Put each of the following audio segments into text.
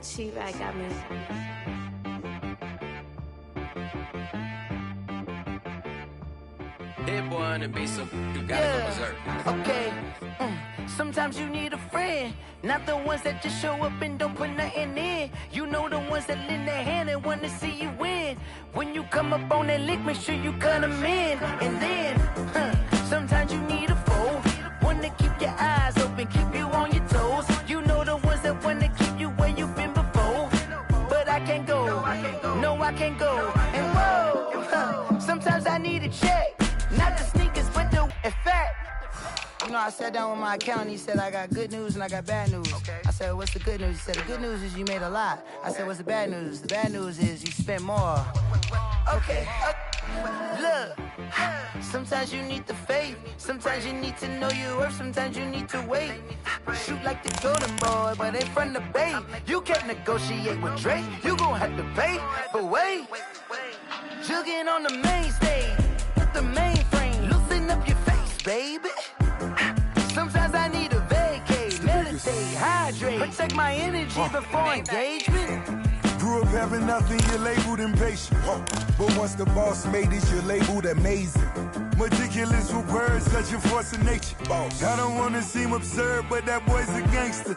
She right got me. Hit boy on the beat, so you gotta go berserk. Okay. Sometimes you need a friend, not the ones that just show up and don't put nothing in. You know the ones that lend their hand and want to see you win. When you come up on that lick, make sure you cut them in. And then, sometimes you need a foe, one to keep your eyes open, keep you on your toes. You know the ones that want to keep you where you've been before. But I can't go, no I can't go. And whoa, sometimes I need a check, not the sneakers but the effect. You know, I sat down with my accountant, he said, I got good news and I got bad news. Okay. I said, what's the good news? He said, the good news is you made a lot. I said, what's the bad news? The bad news is you spent more. Okay. Look, sometimes you need the faith, sometimes you need to know your worth, sometimes you need to wait. Shoot like the golden boy, but they from the bay. You can't negotiate with Drake, you gon' have to pay. But wait, jugging on the main stage, with the mainframe, loosen up your face, baby. Sometimes I need a vacate, meditate, hydrate, protect my energy before engagement. Grew up having nothing, you're labeled impatient. But once the boss made it, you're labeled amazing. Meticulous with words, such a force of nature. I don't wanna seem absurd, but that boy's a gangster.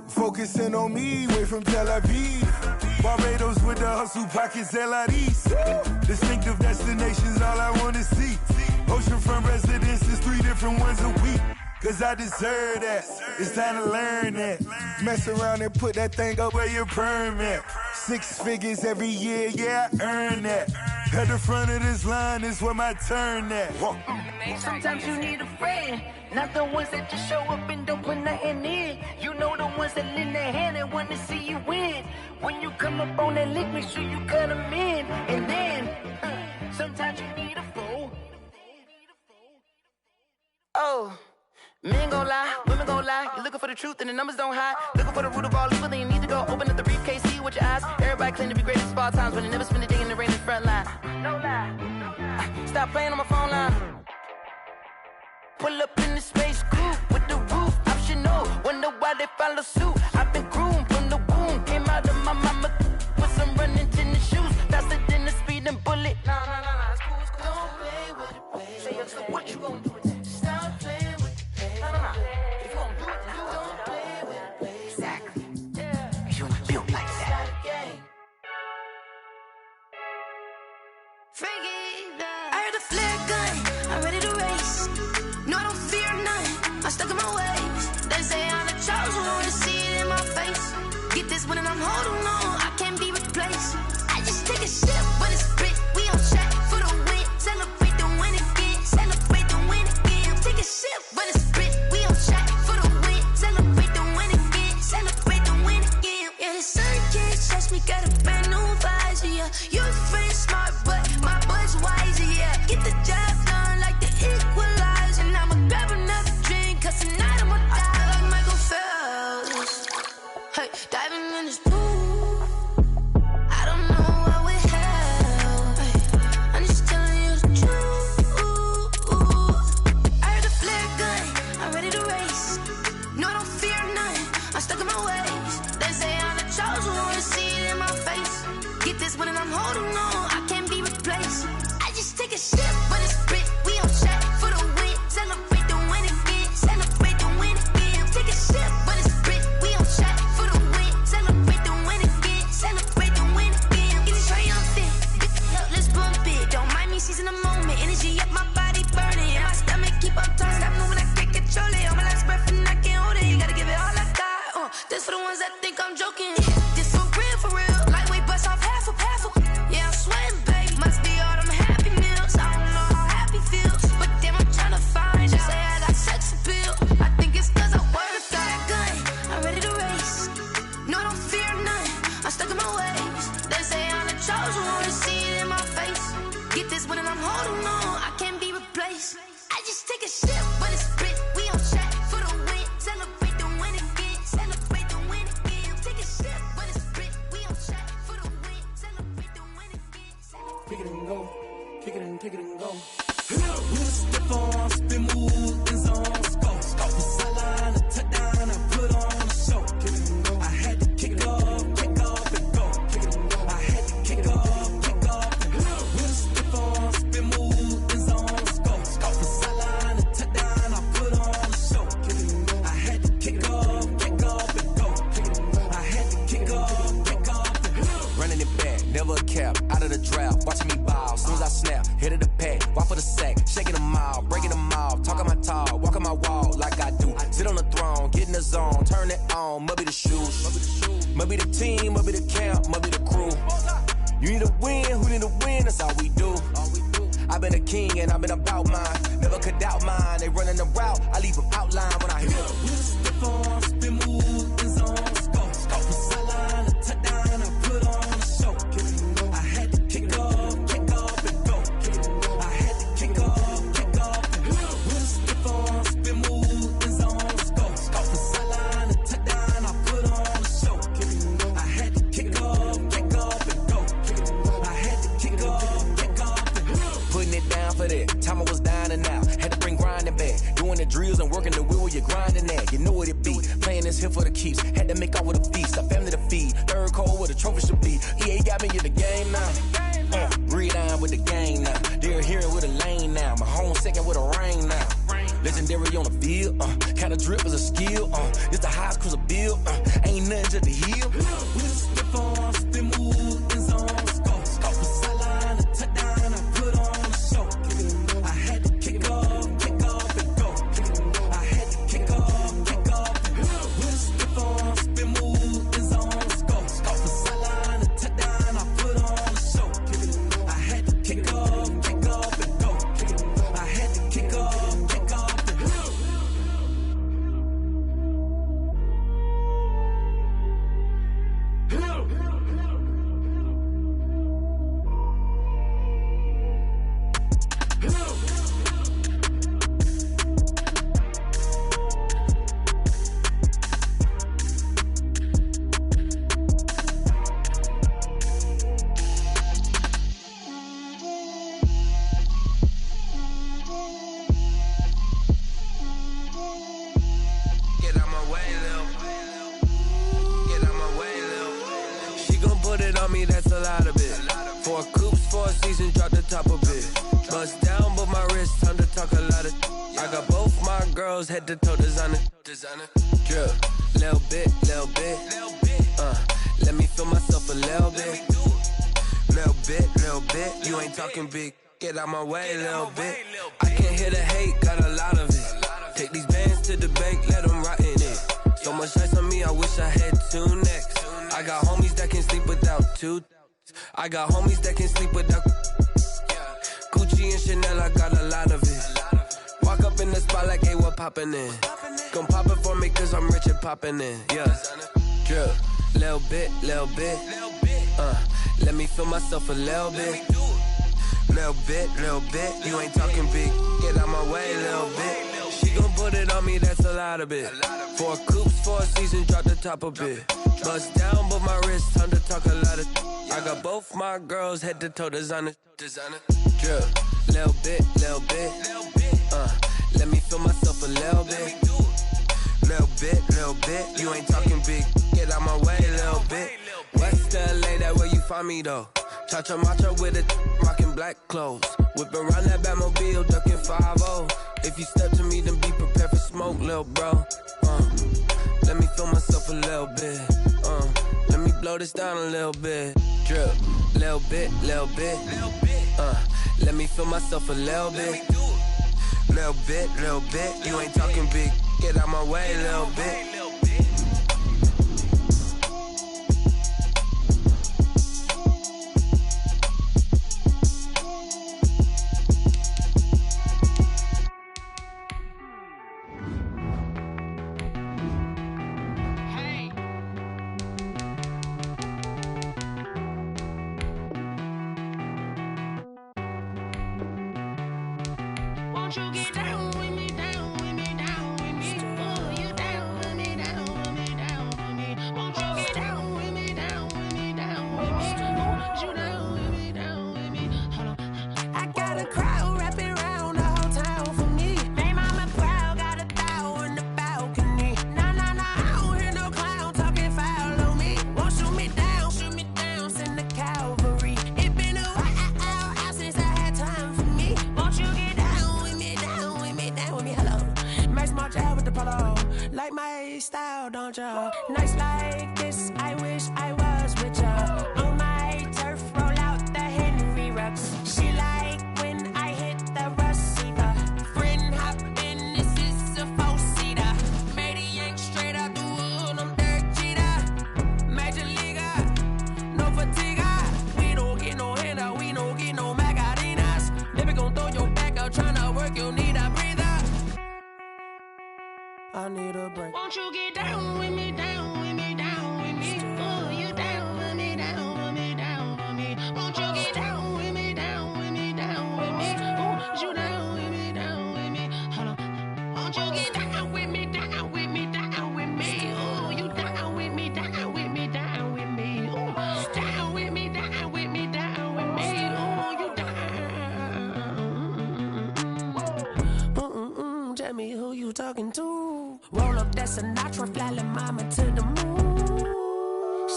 Focusing on me, way from Tel Aviv. Barbados with the hustle pockets, LIDs. Distinctive destinations, all I wanna see. Oceanfront residences, 3 different ones a week. Cause I deserve that, it's time to learn that. Mess around and put that thing up where your permit. 6 figures every year, yeah, I earn that. At the front of this line is where my turn at. Sometimes you need a friend, not the ones that just show up and don't put nothing in. You know the ones that lend their hand and want to see you win. When you come up on that lick, make sure you cut them in. And then, sometimes you need a foe. Oh. Men gon' lie, women gon' lie. You're looking for the truth and the numbers don't hide. Looking for the root of all evil, then you need to go open up the briefcase, see with your eyes. Everybody claim to be great at small times, but they never spend a day in the rain in the front line. No lie. Stop playing on my phone line. Pull up in the space coupe with the roof optional. Wonder why they follow suit. I've been groomed from the womb. Came out of my mama with some running tennis shoes. Faster than the speeding bullet. Nah, it's cool, it's cool. Don't play with it, baby. Say so what you gon' do with it? Stop playing with it. If you gon' do it, then don't play with it, baby. Exactly. Yeah. You ain't built like that. I heard a flare gun, I'm ready to race. No, I don't fear none, I'm stuck in my ways. They say I'm the chosen one, to see it in my face. Get this one and I'm holding on, I can't be replaced. I just take a sip, but it's spit. We on track for the win. Celebrate the win again, celebrate the win again. Take a sip, but it's spit. We on track for the win. Celebrate the win again, celebrate the win again. Yeah, the sun can't touch me, got a brand new visor, yeah. Your friend's smart, but my boy's wiser, yeah. Get the job done like the equalizer. And I'ma grab another drink, cause tonight I'ma die like Michael Phelps. Hey, diving in this pool, I don't know what would help. Hey, I'm just telling you the truth. I heard a flare gun, I'm ready to race. No, I don't fear none, I'm stuck in my ways. They say I'm the chosen one, to see it in my face. Get this one and I'm holding on, I can't be replaced. I just take a sip, but it's spit. We on track for the win. Celebrate the win again, celebrate the win again. Take a sip, but it's spit. We on track for the win. Celebrate the win again, celebrate the win again. Get it triumphant, let's bump it. Don't mind me seizing the moment. Energy up, my body burning. And my stomach keep up turning. Stop moving, I can't control it. On my last breath and I can't hold it. You gotta give it all I got. This for the ones that think I'm joking. This for real, for real. Lightweight bust off half a. Yeah, I'm sweating, babe. Must be all them happy meals. I don't know how happy feels, but damn, I'm tryna find you. Say I got sex appeal. I think it's cause I work that gun. I'm ready to race. No, I don't fear none. I'm stuck in my ways. They say I'm the chosen one, to see it in my face. Get this one and I'm holding on, I can't be replaced. I just take a sip, but it's spit. We on track for the win. Celebrate the win again. Celebrate the win again. Take a sip, but it's spit. We on track for the win. Celebrate the win again. Kick it and go. Kick it and go. We'll step on, spin, move, and zone. Go. Sideline, a touchdown, I put on a show. Kick it and go. I had to kick it off, kick king and I've been about mine. Never could doubt mine. They running the route, I leave them outline when I hear them. With a stiff on, spin move, and zone, scope. From sideline to touchdown, I put on a show. I had to kick off and go. I had to kick off and go. With a stiff on, spin move, and zone, scope. From sideline to touchdown, I put on a show. I had to kick off and go. I had to kick off and go. Putting it down for that. Time I was dying and out. Had to bring grinding back. Doing the drills and working the wheel where you're grinding at. You know what it be. Playing this here for the keeps. Had to make out with a feast. A family to feed. Third cold where the trophy should be. EA got me in the game now. Breathe on with the game now. They're hearing with a lane now. My home second with a rain now. Legendary on the field. Kinda drip is a skill. It's the highest cruiser bill. Ain't nothing to the hill. With a stiff on, spin move, and zone, scope. From sideline to touchdown, I put on a show. I had to kick off and go. I had to kick off and go. With a stiff on, spin move, and zone, scope. From sideline to touchdown, I put on a show. I had to kick off and go. I had to kick off and go. Get out my way, Lil. Get out my way, Lil. She gon' put it on me, that's a lot of it. 4 coops, 4 seasons, drop the top a bit. Bust down, but my wrist, time to talk a lot of. I got both my girls, head to toe designer. Drip, little bit. Let me feel myself a little bit. Little bit. You ain't talking big. Get out my way, little bit. I can't hear the hate, got a lot of it. Take these bands to the bank, let them rot in it. So much ice on me, I wish I had 2 necks. I got homies that can sleep without 2. I got homies that can sleep without Gucci and Chanel, I got a lot of it. Walk up in the spot like, hey, what poppin' in? Gon' pop it for me cause I'm rich and poppin' in, yeah. Drip, little bit. Let me feel myself a little bit. Little bit. You ain't talking big. Get out my way, little bit. She gon' put it on me, that's a lot of it. 4 coops, 4 seasons, drop the top a bit. Bust down, but my wrist, time to talk a lot of. I got both my girls, head to toe designer. Drip, little bit. Let me feel myself a little bit. Little bit. You ain't talking big. Get out my way, little bit. West LA, that where you find me though. Cha-cha matcha with it, rockin' black clothes. Whippin' around that Batmobile, duckin' 5-0. If you step to me, then be prepared for smoke, lil' bro. Let me feel myself a little bit. Let me blow this down a little bit. Drip, little bit. Let me feel myself a little bit. Little bit. You ain't talking big. Get out my way, little bit. Won't you get down with me, down with me, down with me? Oh, you down with me, down with me, down with me. Won't you get down with me, down with me, down with me? Won't you down with me, down with me? Hold on. I got a crowd wrapping around the whole town for me. They mama proud, got a thou in the balcony. Nah, I don't hear no clown talking foul on me. Won't shoot me down, send the cavalry. It been a while since I had time for me. Won't you get down with me, down with me, down with me? Hello. Max March out with the polo. Like my style, don't ya? Nights like this, I wish I was with ya. On my turf, roll out the Henry Rux. She like when I hit the receiver. Friend hop in, this is a 4-seater. Made a yank straight out the wood, I'm Derek Jeter. Major leaguer, no fatigue. We don't get no handout, we don't get no Magarinas. Never gon' throw your Sinatra, flying mama to the moon.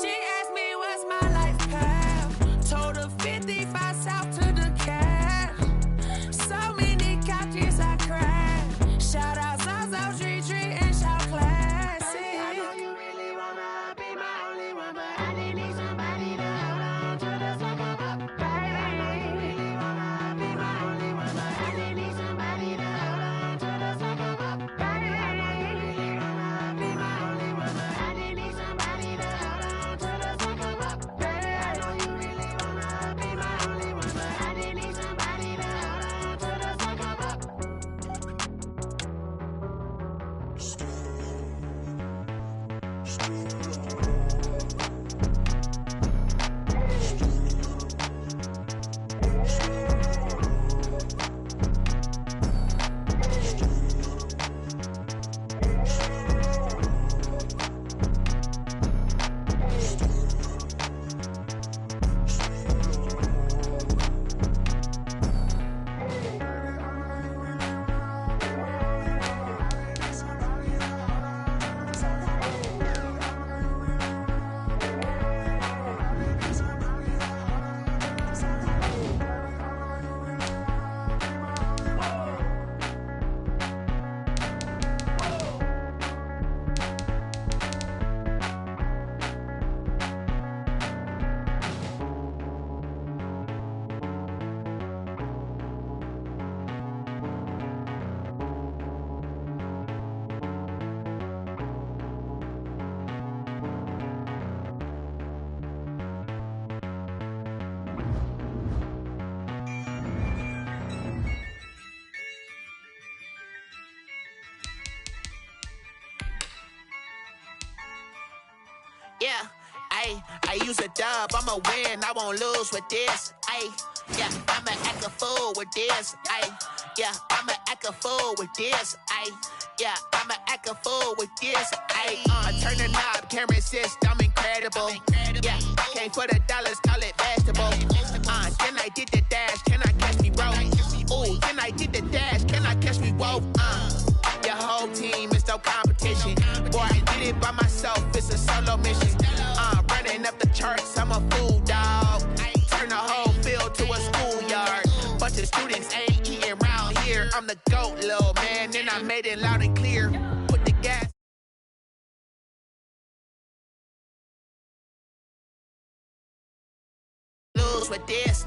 She asked me what's my life path. Told her 55 south to the cat. So many couches I cried. Shout out Zazo, Tree, and shout classic. I know you really wanna be my only one, but I didn't need somebody to hold on to the second up. I know you really wanna be my only one, but I didn't need somebody to hold on to the second up. I know you really wanna be my only one, but I didn't need somebody to hold on to the second up. I know you really wanna be my only one, but I didn't need somebody to hold on to the second up. Yeah, I use a dub, I'ma win, I won't lose with this. Yeah, I'ma act a fool with this. Yeah, I'ma act a fool with this. Yeah, I'ma act a fool with this. Turn the knob, camera assist, I'm incredible. Yeah, came for the dollars, call it vegetable. Then I did the dash, can I catch me, bro? Ooh, then I did the dash, can I catch me, whoa? Your whole team is no competition. Boy, I did it by myself, it's a solo mission. Running up the charts, I'm a fool, dog. Turn the whole field to a schoolyard. Bunch of students ain't eating round here. I'm the GOAT, little man, and I made it loud and clear. Put the gas. Lose with this,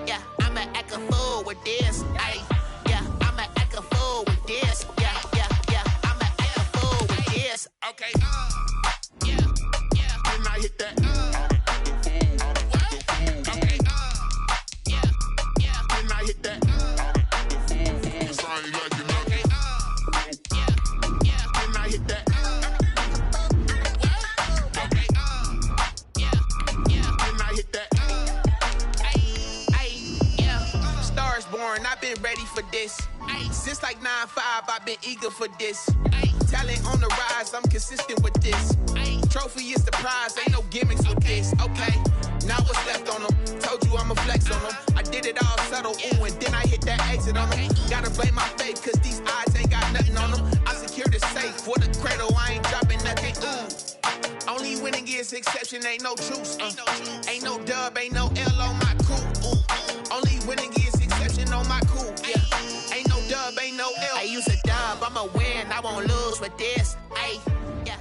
yeah, I'ma act a fool with this, yeah, I'ma act a fool with this, yeah, I'ma act a fool with this, okay, yeah, then I hit that, okay, yeah, then I hit that, it's I ain't like it, okay, yeah, then I hit that, okay, yeah, then I hit that. Stars born, I've been ready for this. Since like 9-5, I've been eager for this. Talent on the rise, I'm consistent with this. Trophy is the prize, ain't no gimmicks with this. Okay, now what's left on them? Told you I'ma flex on them. I did it all subtle, ooh, and then I hit that exit on them. Gotta blame my faith, cause these odds ain't got nothing on them. I secured the safe for the cradle, I ain't dropping nothing, ooh. Only winning is exception, ain't no truce. Ain't no dub, ain't no L on my crew. Only winning is exception on my crew. Yeah, ain't no dub, ain't no L. I use a dub, I'ma win, I won't lose with this. Yeah,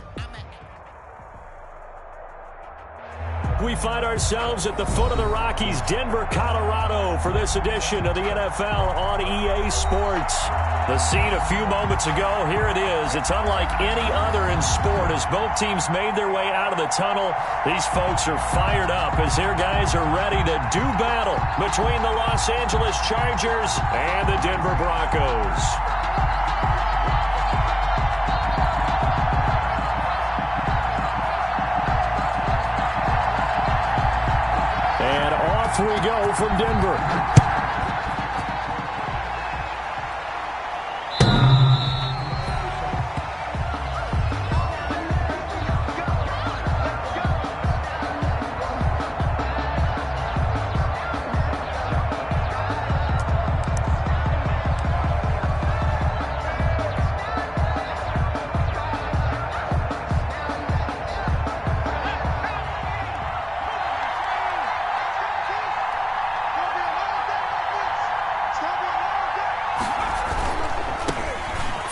We find ourselves at the foot of the Rockies, Denver, Colorado, for this edition of the NFL on EA Sports. The scene a few moments ago, here it is. It's unlike any other in sport as both teams made their way out of the tunnel. These folks are fired up as their guys are ready to do battle between the Los Angeles Chargers and the Denver Broncos. And off we go from Denver.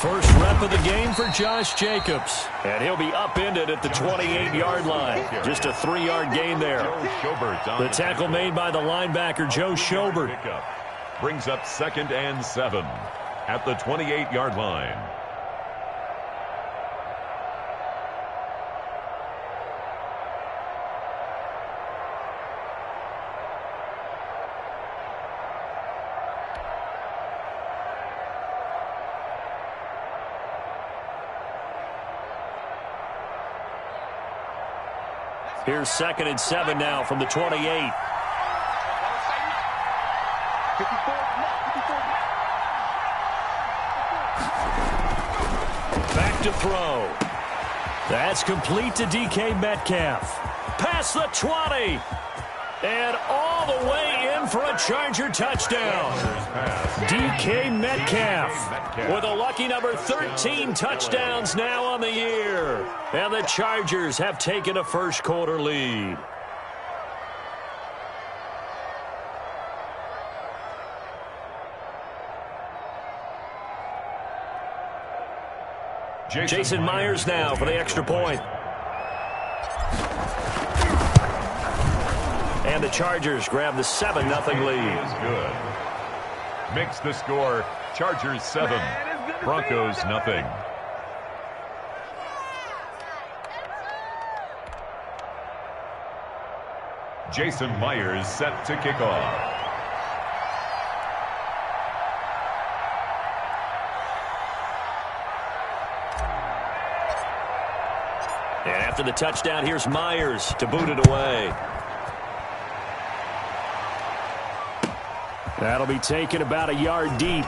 First rep of the game for Josh Jacobs. And he'll be upended at the 28-yard line. Just a 3-yard gain there. The tackle made by the linebacker, Joe Schobert. Brings up 2nd and 7 at the 28-yard line. Here's 2nd and 7 now from the 28. Back to throw. That's complete to DK Metcalf. Past the 20. And all the way in for a Charger touchdown. DK Metcalf with a lucky number 13 touchdowns now on the year. And the Chargers have taken a first-quarter lead. Jason Myers now for the extra point. And the Chargers grab the 7-0 lead. Good. Makes the score Chargers 7, Broncos nothing. Jason Myers set to kick off. And after the touchdown, here's Myers to boot it away. That'll be taken about a yard deep.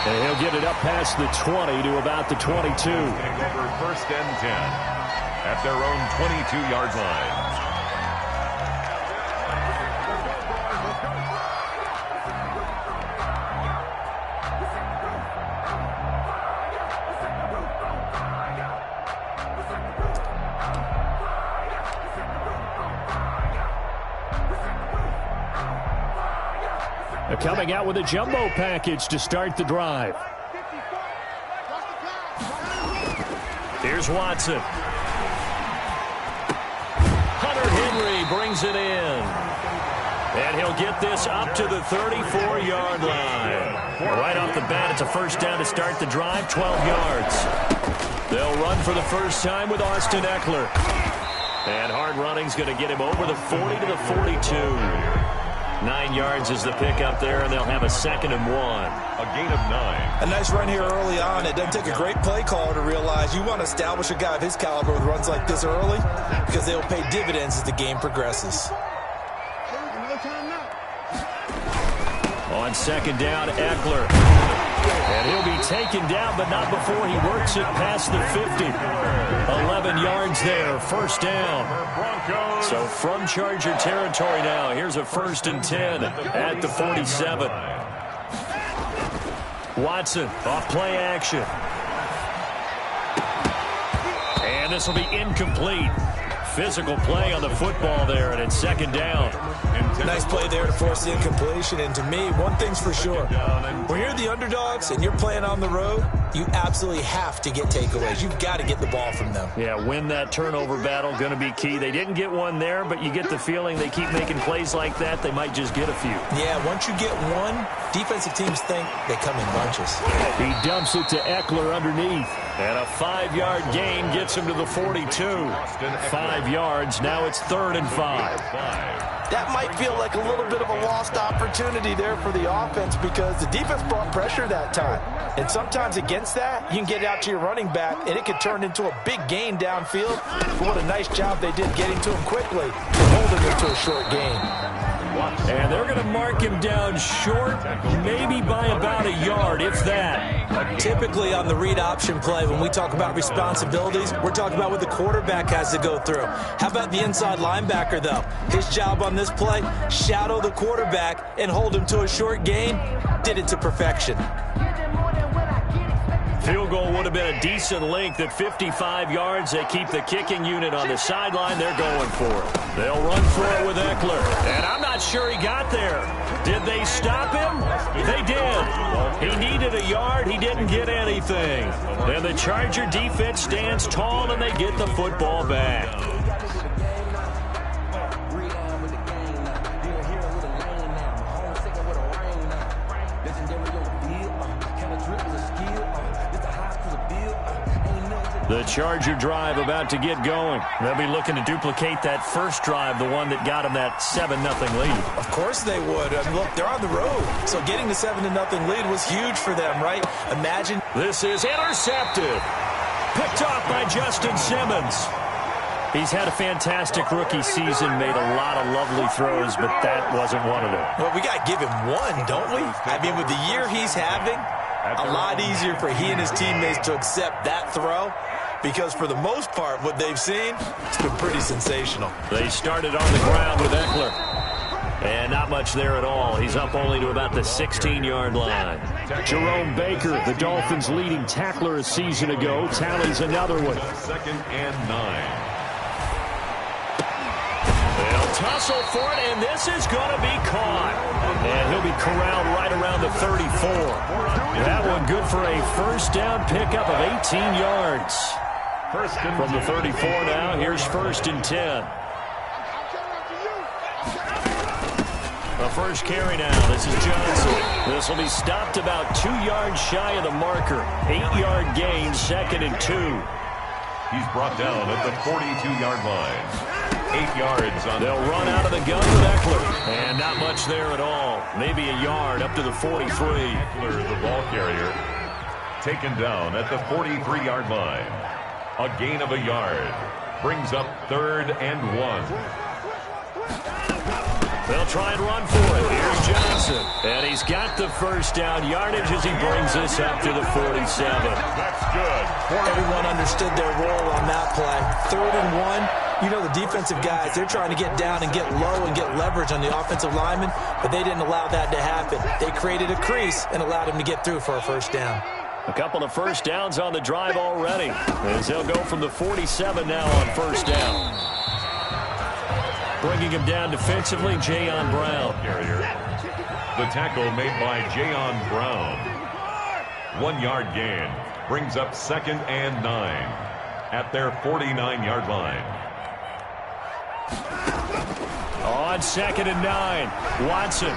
And he'll get it up past the 20 to about the 22. Take over 1st and 10 at their own 22-yard line. Coming out with a jumbo package to start the drive. Here's Watson. Hunter Henry brings it in. And he'll get this up to the 34-yard line. Right off the bat, it's a first down to start the drive, 12 yards. They'll run for the first time with Austin Eckler. And hard running's going to get him over the 40 to the 42. 9 yards is the pickup there, and they'll have a 2nd and 1. A gain of 9. A nice run here early on. It doesn't take a great play caller to realize you want to establish a guy of his caliber with runs like this early because they'll pay dividends as the game progresses. On 2nd down, Eckler. And he'll be taken down, but not before he works it past the 50. 11 yards there, first down. So from Charger territory now, here's a 1st and 10 at the 47. Watson off play action. And this will be incomplete. Physical play on the football there, and it's 2nd down. Nice play there to force the incompletion. And to me, one thing's for sure. When you're the underdogs and you're playing on the road, you absolutely have to get takeaways. You've got to get the ball from them. Yeah, win that turnover battle, going to be key. They didn't get one there, but you get the feeling they keep making plays like that, they might just get a few. Yeah, once you get one, defensive teams think they come in bunches. He dumps it to Eckler underneath. And a 5-yard gain gets him to the 42. 5 yards, now it's 3rd and 5. That might feel like a little bit of a lost opportunity there for the offense because the defense brought pressure that time. And sometimes against that, you can get out to your running back, and it could turn into a big gain downfield. But what a nice job they did getting to him quickly and holding him to a short gain. And they're going to mark him down short, maybe by about a yard, if that. Typically on the read option play, when we talk about responsibilities, we're talking about what the quarterback has to go through. How about the inside linebacker, though? His job on this play, shadow the quarterback and hold him to a short gain. Did it to perfection. Field goal would have been a decent length at 55 yards. They keep the kicking unit on the sideline. They're going for it. They'll run for it with Eckler. And I'm not sure he got there. Did they stop him? They did. He needed a yard. He didn't get anything. And the Charger defense stands tall, and they get the football back. The Charger drive about to get going. They'll be looking to duplicate that first drive, the one that got them that 7-0 lead. Of course they would. I mean, look, they're on the road. So getting the 7-0 lead was huge for them, right? Imagine. This is intercepted. Picked off by Justin Simmons. He's had a fantastic rookie season, made a lot of lovely throws, but that wasn't one of them. Well, we got to give him one, don't we? I mean, with the year he's having, a lot easier for he and his teammates to accept that throw. Because for the most part, what they've seen, it's been pretty sensational. They started on the ground with Eckler. And not much there at all. He's up only to about the 16-yard line. Jerome Baker, the Dolphins' leading tackler a season ago, tallies another one. 2nd and 9. They'll tussle for it, and this is going to be caught. And he'll be corralled right around the 34. That one good for a first down pickup of 18 yards. From the 34 now, here's 1st and 10. The first carry now, this is Johnson. This will be stopped about 2 yards shy of the marker. 8-yard gain, 2nd and 2. He's brought down at the 42-yard line. 8 yards on. They'll run out of the gun with Eckler. And not much there at all. Maybe a yard up to the 43. Eckler, the ball carrier, taken down at the 43-yard line. A gain of a yard. Brings up 3rd and 1. They'll try and run for it. Here's Johnson. And he's got the first down yardage as he brings us up to the 47. That's good. Everyone understood their role on that play. 3rd and 1. You know, the defensive guys, they're trying to get down and get low and get leverage on the offensive linemen, but they didn't allow that to happen. They created a crease and allowed him to get through for a first down. A couple of first downs on the drive already, as they'll go from the 47 now on first down. Bringing him down defensively, Jayon Brown. The tackle made by Jayon Brown. 1-yard gain. Brings up 2nd and 9 at their 49-yard line. On 2nd and 9, Watson.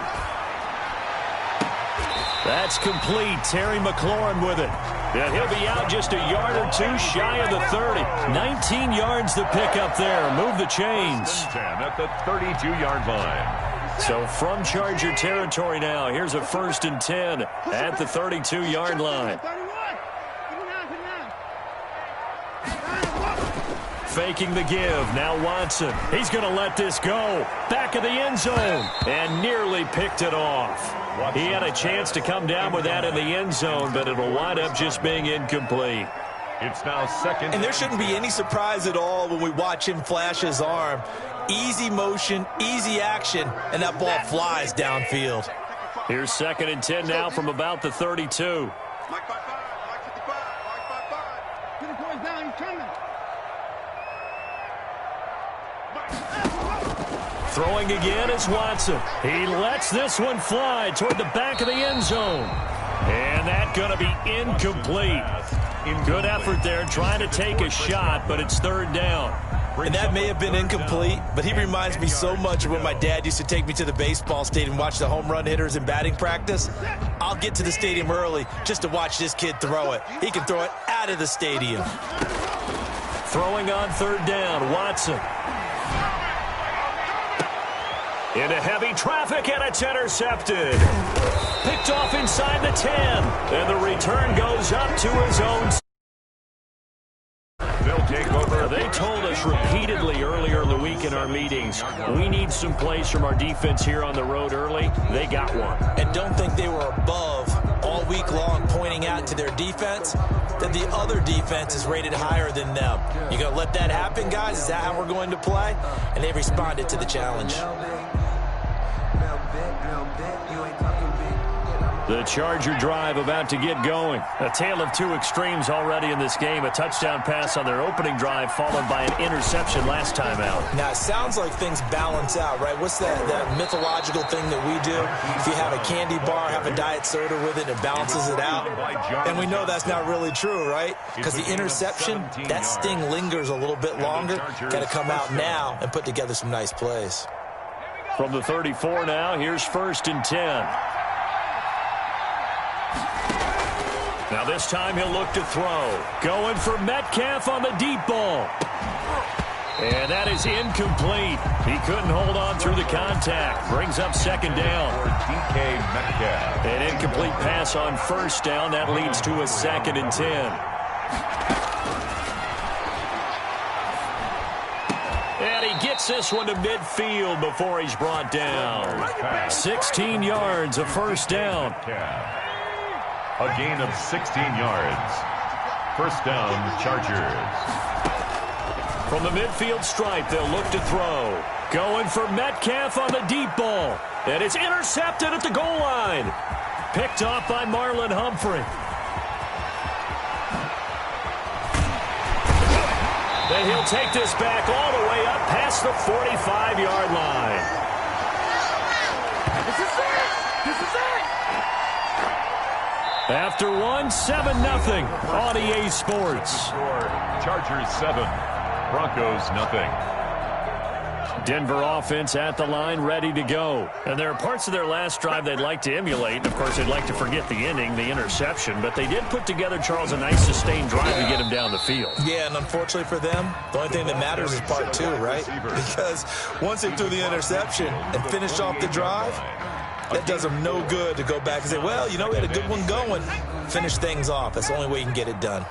That's complete. Terry McLaurin with it. And he'll be out just a yard or two shy of the 30. 19 yards to pick up there. Move the chains. 10 at the 32-yard line. So from Charger territory now, here's a 1st and 10 at the 32-yard line. Faking the give. Now Watson. He's going to let this go. Back of the end zone. And nearly picked it off. He had a chance to come down with that in the end zone, but it'll wind up just being incomplete. It's now 2nd. And there shouldn't be any surprise at all when we watch him flash his arm. Easy motion, easy action, and that ball flies downfield. Here's 2nd and 10 now from about the 32. Throwing again is Watson. He lets this one fly toward the back of the end zone. And that's going to be incomplete. Good effort there trying to take a shot, but it's 3rd down. And that may have been incomplete, but he reminds me so much of when my dad used to take me to the baseball stadium and watch the home run hitters in batting practice. I'll get to the stadium early just to watch this kid throw it. He can throw it out of the stadium. Throwing on 3rd down, Watson. Into heavy traffic, and it's intercepted. Picked off inside the 10. And the return goes up to his own. They'll take over. They told us repeatedly earlier in the week in our meetings, we need some plays from our defense here on the road early. They got one. And don't think they were above all week long pointing out to their defense that the other defense is rated higher than them. You going to let that happen, guys? Is that how we're going to play? And they responded to the challenge. The Charger drive about to get going. A tale of two extremes already in this game. A touchdown pass on their opening drive followed by an interception last time out. Now, it sounds like things balance out, right? What's that mythological thing that we do? If you have a candy bar, have a diet soda with it, it balances it out. And we know that's not really true, right? Because the interception, that sting lingers a little bit longer. Got to come out now and put together some nice plays. From the 34 now, here's 1st and 10. Now this time he'll look to throw. Going for Metcalf on the deep ball. And that is incomplete. He couldn't hold on through the contact. Brings up 2nd down. For DK Metcalf. An incomplete pass on 1st down. That leads to a 2nd and 10. And he gets this one to midfield before he's brought down. 16 yards, a 1st down. A gain of 16 yards. 1st down, Chargers. From the midfield stripe, they'll look to throw. Going for Metcalf on the deep ball. And it's intercepted at the goal line. Picked off by Marlon Humphrey. Then he'll take this back all the way up past the 45-yard line. This is it! This is it! After 7-0 on EA Sports. Chargers 7, Broncos nothing. Denver offense at the line, ready to go. And there are parts of their last drive they'd like to emulate. Of course, they'd like to forget the ending, the interception. But they did put together, Charles, a nice sustained drive to get him down the field. Yeah, and unfortunately for them, the only thing that matters is part 2, right? Because once they threw the interception and finished off the drive, that does them no good to go back and say, well, you know, we had a good one going. Finish things off. That's the only way you can get it done.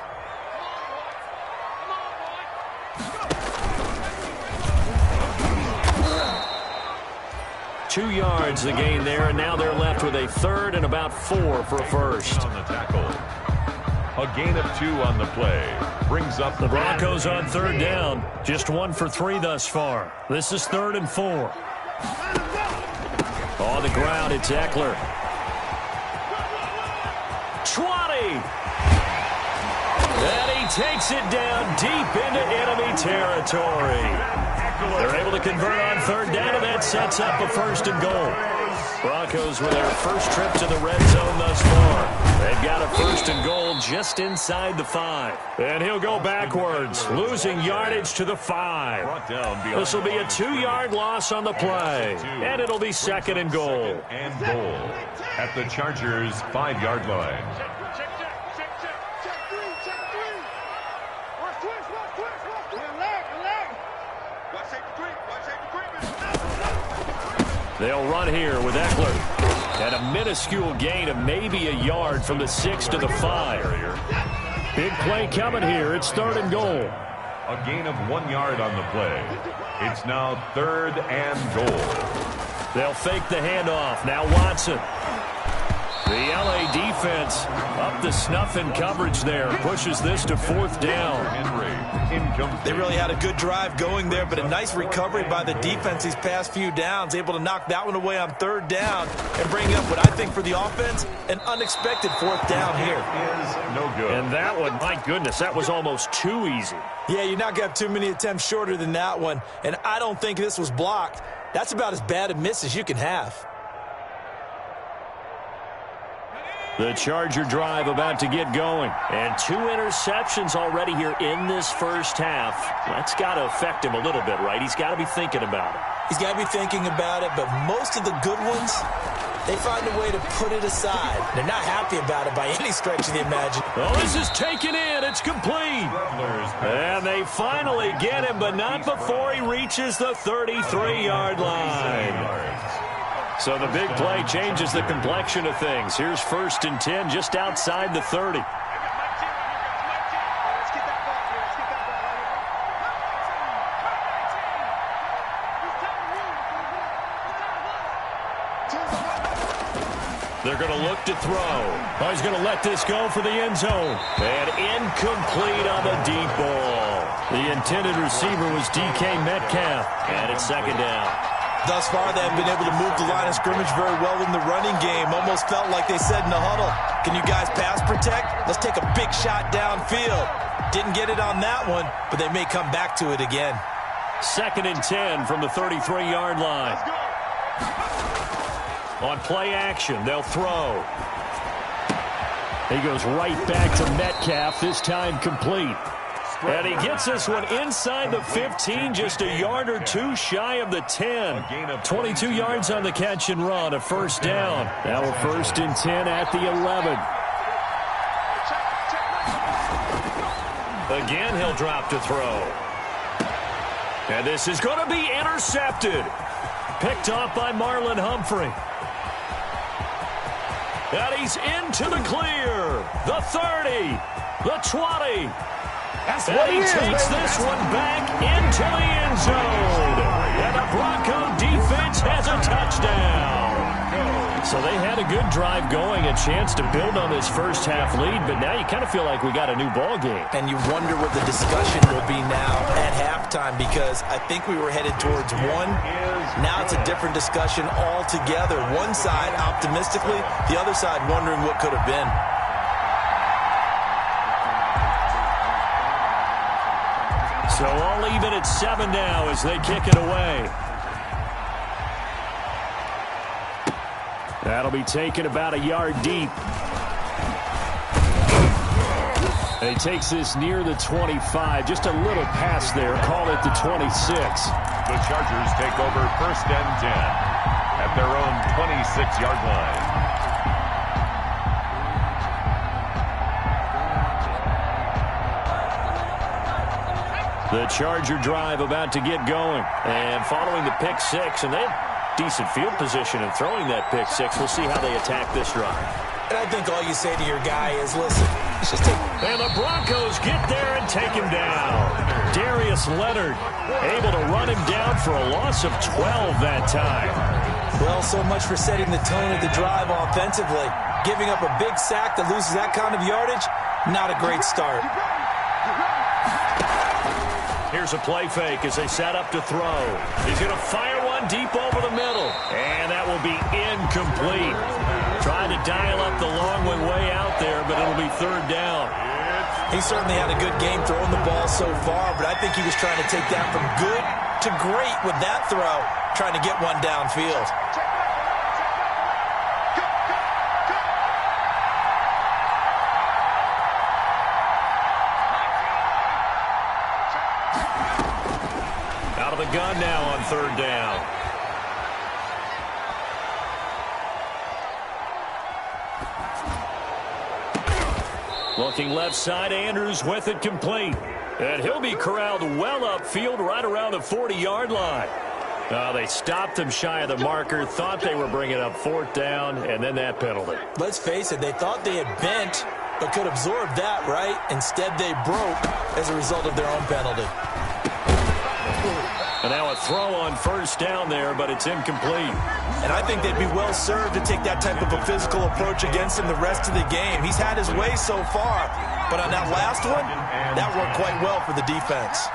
Two yards the gain there, and now they're left with a 3rd and about 4 for a 1st. On the tackle. A gain of 2 on the play. Brings up The Broncos on 3rd down. Just 1 for 3 thus far. This is 3rd and 4. On the ground, it's Eckler. 20. And he takes it down deep into enemy territory. They're able to convert on 3rd down, and that sets up a 1st and goal. Broncos with their first trip to the red zone thus far. They've got a 1st and goal just inside the 5. And he'll go backwards, losing yardage to the 5. This will be a 2-yard loss on the play. And it'll be 2nd and goal. And goal at the Chargers' 5-yard line. They'll run here with Eckler. And a minuscule gain of maybe a yard from the 6 to the 5. Big play coming here. It's 3rd and goal. A gain of 1 yard on the play. It's now 3rd and goal. They'll fake the handoff. Now Watson. The LA defense up the snuff in coverage there. Pushes this to 4th down. They really had a good drive going there, but a nice recovery by the defense these past few downs. Able to knock that one away on 3rd down and bring up what I think for the offense, an unexpected 4th down here. Is no good. And that one, my goodness, that was almost too easy. Yeah, you're not going to have too many attempts shorter than that one, and I don't think this was blocked. That's about as bad a miss as you can have. The Charger drive about to get going. And 2 interceptions already here in this first half. That's got to affect him a little bit, right? He's got to be thinking about it. He's got to be thinking about it, but most of the good ones, they find a way to put it aside. They're not happy about it by any stretch of the imagination. Oh, this is taken in. It's complete. And they finally get him, but not before he reaches the 33-yard line. So the big play changes the complexion of things. Here's 1st and 10 just outside the 30. They're going to look to throw. Oh, he's going to let this go for the end zone. And incomplete on the deep ball. The intended receiver was DK Metcalf. And it's 2nd down. Thus far, they have been able to move the line of scrimmage very well in the running game. Almost felt like they said in the huddle, can you guys pass protect? Let's take a big shot downfield. Didn't get it on that one, but they may come back to it again. 2nd and 10 from the 33-yard line. On play action, they'll throw. He goes right back to Metcalf, this time complete. And he gets this one inside the 15, just a yard or two shy of the 10. 22 yards on the catch and run, a first down. Now we're 1st and 10 at the 11. Again, he'll drop to throw. And this is going to be intercepted. Picked off by Marlon Humphrey. And he's into the clear. The 30, the 20. And he takes this one back into the end zone. And the Bronco defense has a touchdown. So they had a good drive going, a chance to build on this first half lead, but now you kind of feel like we got a new ball game. And you wonder what the discussion will be now at halftime, because I think we were headed towards one. Now it's a different discussion altogether. One side optimistically, the other side wondering what could have been. So all even at 7 now as they kick it away. That'll be taken about a yard deep. And he takes this near the 25. Just a little pass there. Call it the 26. The Chargers take over 1st and 10 at their own 26-yard line. The Charger drive about to get going. And following the pick 6, and they have decent field position in throwing that pick 6. We'll see how they attack this drive. And I think all you say to your guy is, listen, let's just take... And the Broncos get there and take him down. Darius Leonard able to run him down for a loss of 12 that time. Well, so much for setting the tone of the drive offensively. Giving up a big sack that loses that kind of yardage, not a great start. Here's a play fake as they set up to throw. He's going to fire one deep over the middle. And that will be incomplete. Trying to dial up the long one way out there, but it'll be 3rd down. He certainly had a good game throwing the ball so far, but I think he was trying to take that from good to great with that throw, trying to get one downfield. Out of the gun now on 3rd down. Looking left side, Andrews with it complete. And he'll be corralled well upfield right around the 40-yard line. They stopped him shy of the marker, thought they were bringing up 4th down, and then that penalty. Let's face it, they thought they had bent, but could absorb that, right? Instead, they broke as a result of their own penalty. And now a throw on 1st down there, but it's incomplete. And I think they'd be well served to take that type of a physical approach against him the rest of the game. He's had his way so far, but on that last one, that worked quite well for the defense.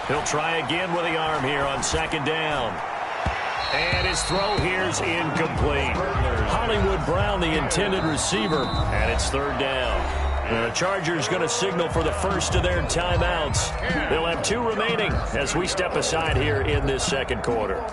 He'll try again with the arm here on 2nd down. And his throw here's incomplete. Hollywood Brown, the intended receiver, and it's 3rd down. And the Chargers going to signal for the first of their timeouts. They'll have 2 remaining as we step aside here in this 2nd quarter.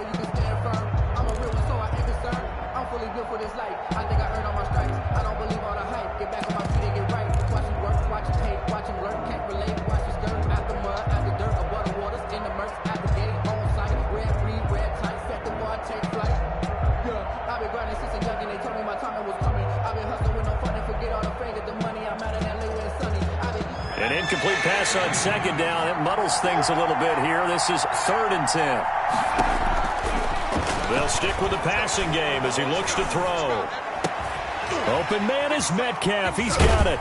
An incomplete pass on 2nd down. It muddles things a little bit here. This is 3rd and 10. They'll stick with the passing game as he looks to throw. Open man is Metcalf. He's got it.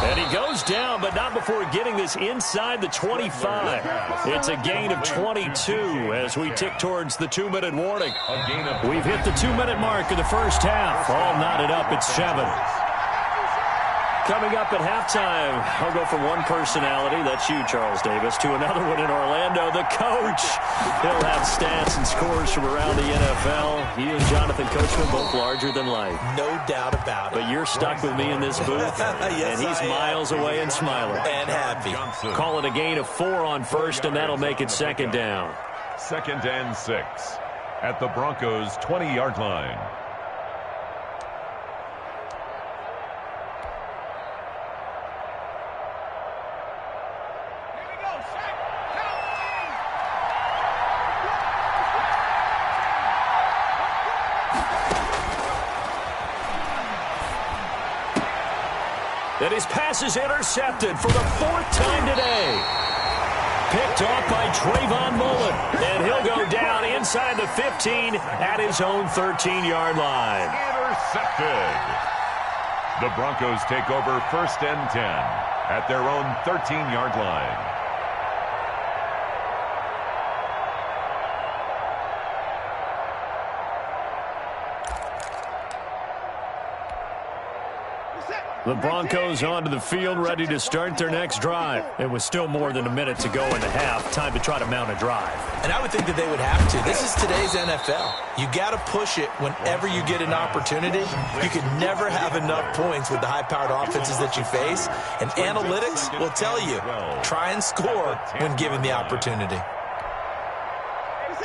And he goes down, but not before getting this inside the 25. It's a gain of 22 as we tick towards the 2-minute warning. We've hit the 2-minute mark of the first half. All knotted up at 7. Coming up at halftime, I'll go from one personality, that's you, Charles Davis, to another one in Orlando, the coach. He'll have stats and scores from around the NFL. He and Jonathan Coachman both larger than life. No doubt about it. But you're stuck with me in this booth, yes, and he's miles away and smiling. And happy. Call it a gain of 4 on first, and that'll make it second down. 2nd and 6 at the Broncos' 20-yard line. And his pass is intercepted for the 4th time today. Picked off by Trayvon Mullen. And he'll go down inside the 15 at his own 13-yard line. Intercepted. The Broncos take over 1st and 10 at their own 13-yard line. The Broncos onto the field, ready to start their next drive. It was still more than a minute to go in the half. Time to try to mount a drive. And I would think that they would have to. This is today's NFL. You got to push it whenever you get an opportunity. You can never have enough points with the high-powered offenses that you face. And analytics will tell you, try and score when given the opportunity.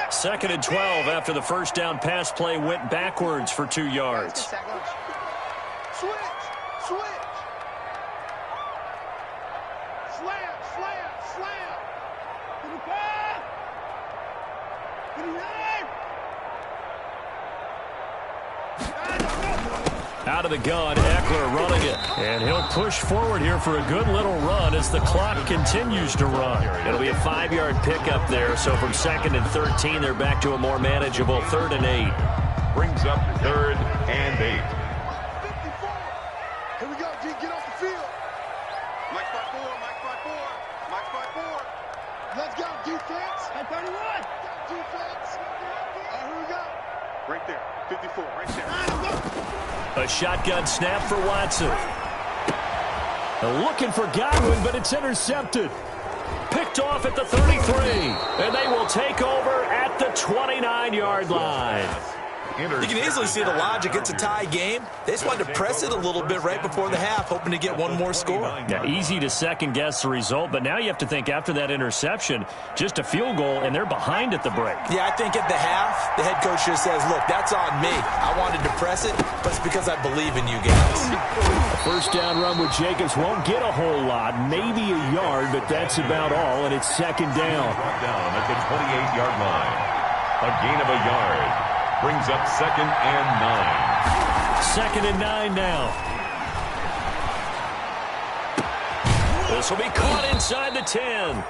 2nd and 12 after the first down pass play went backwards for 2 yards. Switch. Slam. Give me back. Give me Out of the gun, Eckler running it. And he'll push forward here for a good little run as the clock continues to run. It'll be a 5-yard pickup there, so from 2nd and 13, they're back to a more manageable 3rd and 8. Brings up 3rd and 8. Here we go, G. Get off the field. Mike 5-4. Let's go, defense. At 31. Defense. Here we go. Right there. 54. Right there. A shotgun snap for Watson. Looking for Godwin, but it's intercepted. Picked off at the 33. And they will take over at the 29-yard line. You can easily see the logic. It's a tie game. They just wanted to press it a little bit right before the half, hoping to get one more score. Yeah, easy to second-guess the result, but now you have to think after that interception, just a field goal, and they're behind at the break. Yeah, I think at the half, the head coach just says, look, that's on me. I wanted to press it, but it's because I believe in you guys. A first down run with Jacobs won't get a whole lot, maybe a yard, but that's about all, and it's second down. Down at the 28-yard line. A gain of a yard. Brings up 2nd and 9. 2nd and 9 now. This will be caught inside the 10.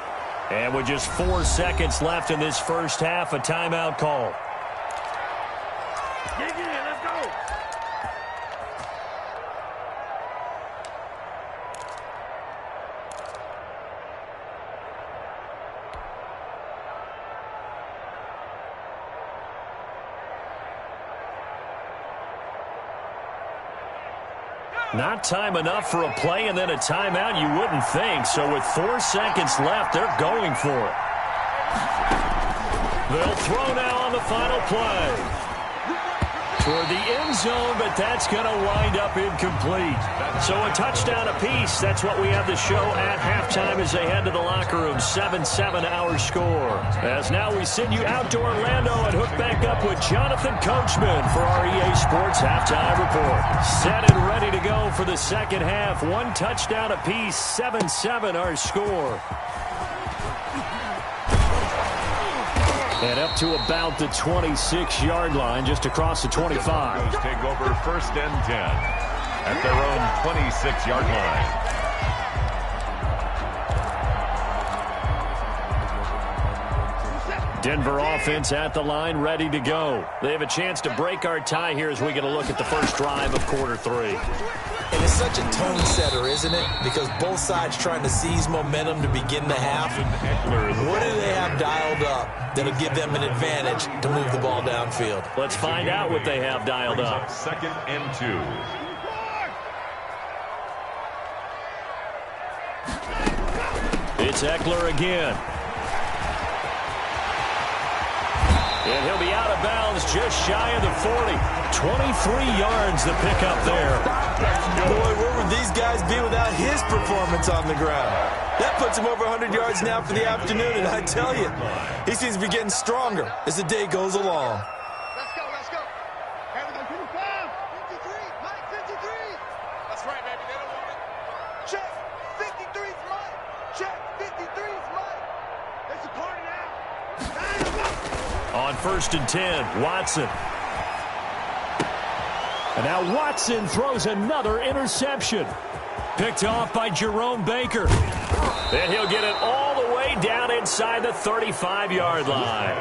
And with just 4 seconds left in this first half, a timeout call. Dig in, let's go. Not time enough for a play and then a timeout, you wouldn't think. So with 4 seconds left, they're going for it. They'll throw now on the final play. Toward the end zone, but that's going to wind up incomplete. So a touchdown apiece. That's what we have to show at halftime as they head to the locker room. 7-7 our score. As now we send you out to Orlando and hook back up with Jonathan Coachman for our EA Sports Halftime Report. Set and ready to go for the second half. 1 touchdown apiece. 7-7 our score. And up to about the 26-yard line, just across the 25. Broncos take over 1st and 10 at their own 26-yard line. Denver offense at the line, ready to go. They have a chance to break our tie here as we get a look at the first drive of quarter 3. And it's such a tone setter, isn't it? Because both sides trying to seize momentum to begin the half. What do they have dialed up that'll give them an advantage to move the ball downfield? Let's find out what they have dialed up. 2nd and 2. It's Eckler again. And he'll be out of bounds just shy of the 40. 23 yards the pickup there. Boy, where would these guys be without his performance on the ground? That puts him over 100 yards now for the afternoon, and I tell you, he seems to be getting stronger as the day goes along. Let's go, let's go. Here we go, 55. 53, Mike, 53. That's right, baby, they don't want it. Check, 53's Mike. Check, 53's Mike. It's a party now. On 1st and 10, Watson. And now Watson throws another interception. Picked off by Jerome Baker. And he'll get it all the way down inside the 35-yard line.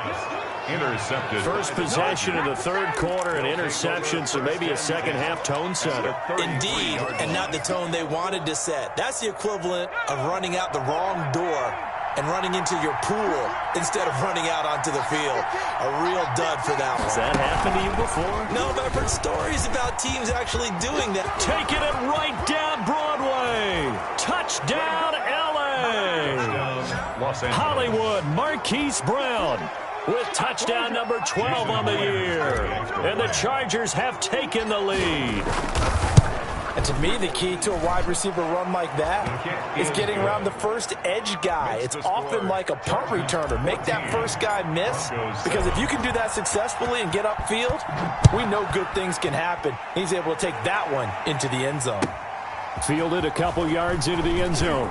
Intercepted. First possession of the third quarter, an interception, so maybe a second-half tone setter. Indeed, and not the tone they wanted to set. That's the equivalent of running out the wrong door and running into your pool instead of running out onto the field. A real dud for that one. Has that happened to you before? No, but I've heard stories about teams actually doing that. Taking it right down Broadway. Touchdown, L.A. Hollywood, Marquise Brown with touchdown number 12 on the year. And the Chargers have taken the lead. And to me, the key to a wide receiver run like that is getting around the first edge guy. It's often like a punt returner. Make that first guy miss, because if you can do that successfully and get upfield, we know good things can happen. He's able to take that one into the end zone. Fielded a couple yards into the end zone.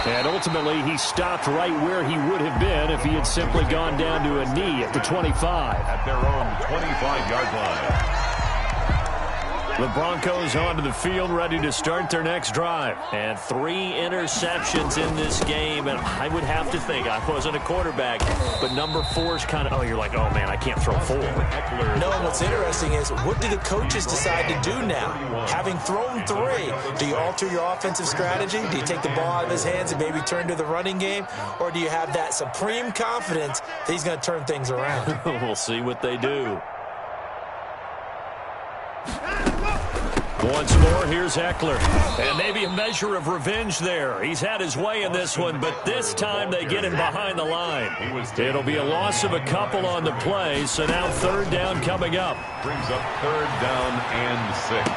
And ultimately, he stopped right where he would have been if he had simply gone down to a knee at the 25. At their own 25-yard line. The Broncos onto the field, ready to start their next drive. And 3 interceptions in this game. And I would have to think, I wasn't a quarterback, but number 4 is kind of, oh, you're like, oh, man, I can't throw 4. No, and what's interesting is, what do the coaches decide to do now? Having thrown 3, do you alter your offensive strategy? Do you take the ball out of his hands and maybe turn to the running game? Or do you have that supreme confidence that he's going to turn things around? We'll see what they do. Once more, here's Eckler. And maybe a measure of revenge there. He's had his way in this one, but this time they get him behind the line. It'll be a loss of a couple on the play, so now 3rd down coming up. Brings up 3rd down and 6.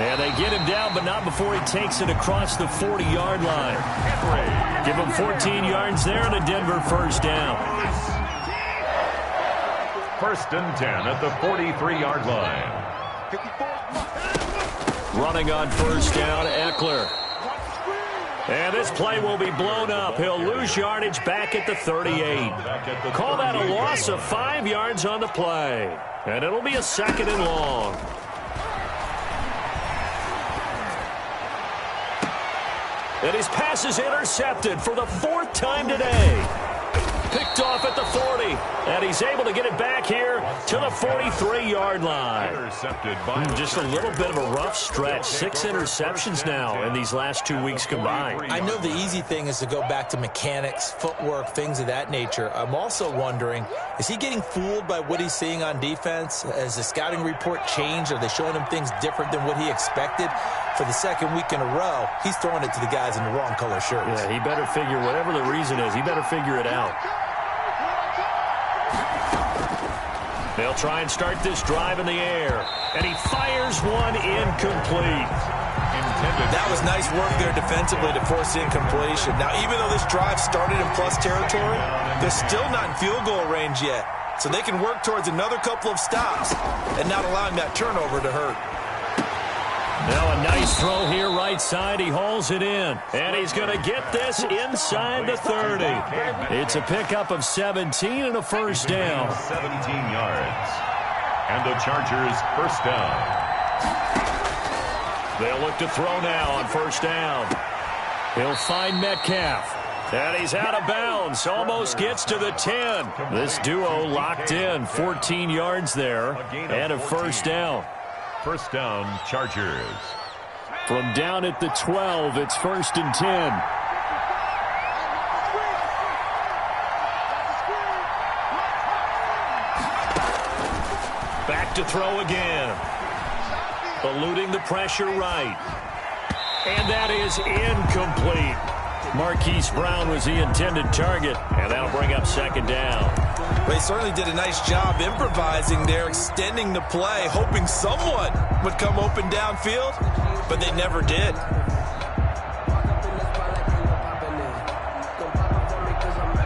And they get him down, but not before he takes it across the 40-yard line. Give him 14 yards there and a Denver 1st down. 1st and 10 at the 43-yard line. Running on 1st down, Eckler. And this play will be blown up. He'll lose yardage back at the 38. Call that a loss of 5 yards on the play. And it'll be a 2nd and long. And his pass is intercepted for the 4th time today. Picked off at the 40, and he's able to get it back here to the 43-yard line. Just a little bit of a rough stretch. 6 interceptions now in these last 2 weeks combined. I know the easy thing is to go back to mechanics, footwork, things of that nature. I'm also wondering, is he getting fooled by what he's seeing on defense? Has the scouting report changed? Are they showing him things different than what he expected? For the 2nd week in a row, he's throwing it to the guys in the wrong color shirts. Yeah, he better figure, whatever the reason is, he better figure it out. They'll try and start this drive in the air. And he fires one incomplete. That was nice work there defensively to force the incompletion. Now, even though this drive started in plus territory, they're still not in field goal range yet. So they can work towards another couple of stops and not allowing that turnover to hurt. Now a nice throw here right side. He hauls it in. And he's going to get this inside the 30. It's a pickup of 17 and a 1st down. 17 yards. And the Chargers 1st down. They'll look to throw now on 1st down. He'll find Metcalf. And he's out of bounds. Almost gets to the 10. This duo locked in. 14 yards there. And a 1st down. 1st down, Chargers. From down at the 12, it's 1st and 10. Back to throw again. Eluding the pressure right. And that is incomplete. Marquise Brown was the intended target, and that'll bring up second down. They certainly did a nice job improvising there, extending the play, hoping someone would come open downfield, but they never did.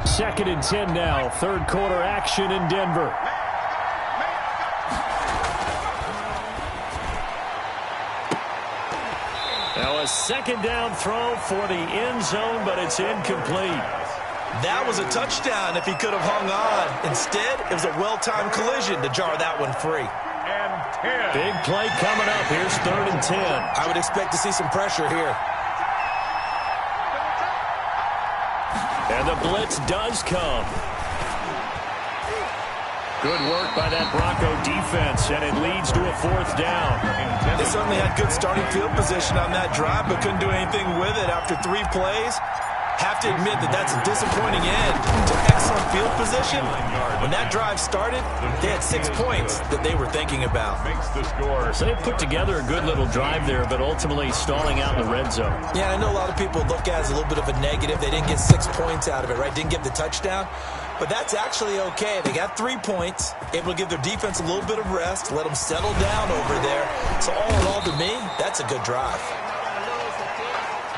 Second and 10 now. Third quarter action in Denver. Now a second down throw for the end zone, but it's incomplete. That was a touchdown if he could have hung on. Instead, it was a well-timed collision to jar that one free. And 10. Big play coming up. Here's third and 10. I would expect to see some pressure here. And the blitz does come. Good work by that Bronco defense, and it leads to a fourth down. They certainly had good starting field position on that drive, but couldn't do anything with it after 3 plays. Have to admit that that's a disappointing end to excellent field position. When that drive started, they had 6 points that they were thinking about. Makes the score. So they put together a good little drive there, but ultimately stalling out in the red zone. Yeah, I know a lot of people look at it as a little bit of a negative. They didn't get 6 points out of it, right? Didn't get the touchdown. But that's actually okay. They got 3 points, able to give their defense a little bit of rest, let them settle down over there. So all in all, to me, that's a good drive.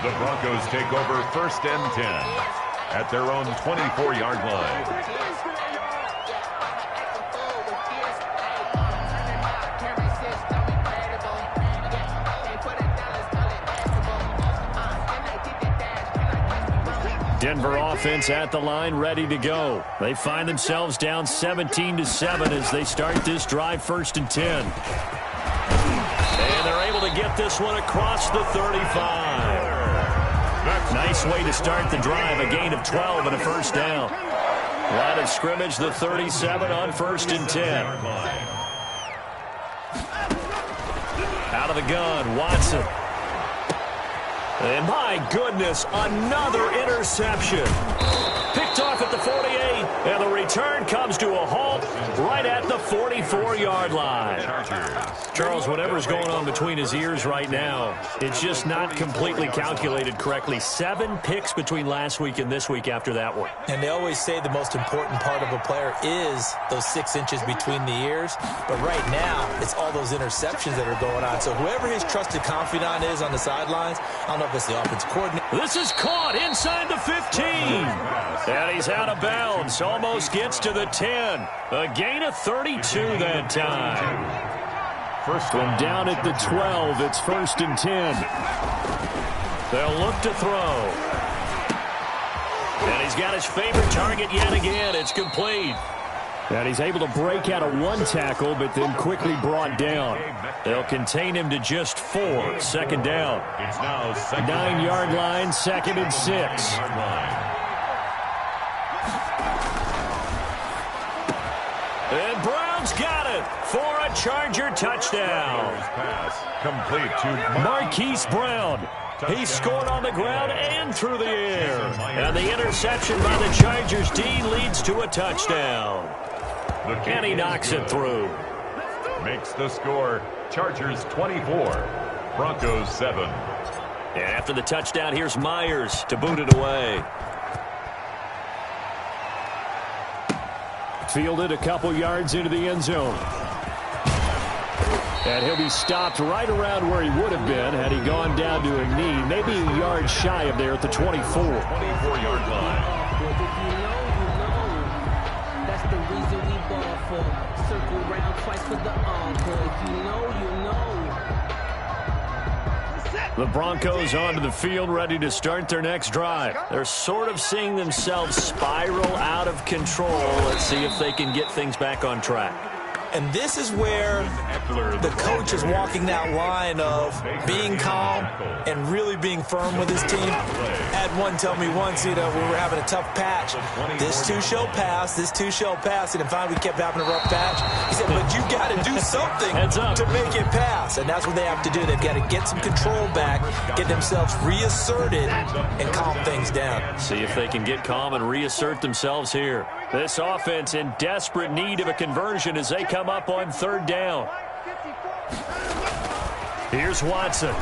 The Broncos take over first and 10 at their own 24-yard line. Denver offense at the line, ready to go. They find themselves down 17-7 as they start this drive, first and 10. And they're able to get this one across the 35. Nice way to start the drive, a gain of 12 and a first down. Line of scrimmage, the 37 on first and 10. Out of the gun, Watson. And my goodness, another interception. Picked off at the 48, and the return comes to a halt right at the 44-yard line. Charles, whatever's going on between his ears right now, it's just not completely calculated correctly. 7 picks between last week and this week after that one. And they always say the most important part of a player is those 6 inches between the ears. But right now, it's all those interceptions that are going on. So whoever his trusted confidant is on the sidelines, I don't know if it's the offensive coordinator. This is caught inside the 15. And he's out of bounds. Almost gets to the 10. A gain of 32 that time. From down at the 12, it's first and 10. They'll look to throw. And he's got his favorite target yet again. It's complete. And he's able to break out of 1 tackle, but then quickly brought down. They'll contain him to just 4. Second down. It's now 9-yard line, second and 6. And Brown's got it for a Charger touchdown. Pass complete to Marquise Brown. He scored on the ground and through the air. And the interception by the Chargers D leads to a touchdown. And he knocks it through. Makes the score Chargers 24, Broncos 7. And after the touchdown, here's Myers to boot it away. Fielded a couple yards into the end zone. And he'll be stopped right around where he would have been had he gone down to a knee, maybe a yard shy of there at the 24. 24-yard line. That's the reason we ball for. Circle round twice for the encore. You know. The Broncos onto the field, ready to start their next drive. They're sort of seeing themselves spiral out of control. Let's see if they can get things back on track. And this is where the coach is walking that line of being calm and really being firm with his team. Had one tell me once, we were having a tough patch. This too shall pass, this too shall pass. And finally we kept having a rough patch. He said, but you got to do something to make it pass. And that's what they have to do. They've got to get some control back, get themselves reasserted, and calm things down. See if they can get calm and reassert themselves here. This offense in desperate need of a conversion as they come up on third down. Here's Watson.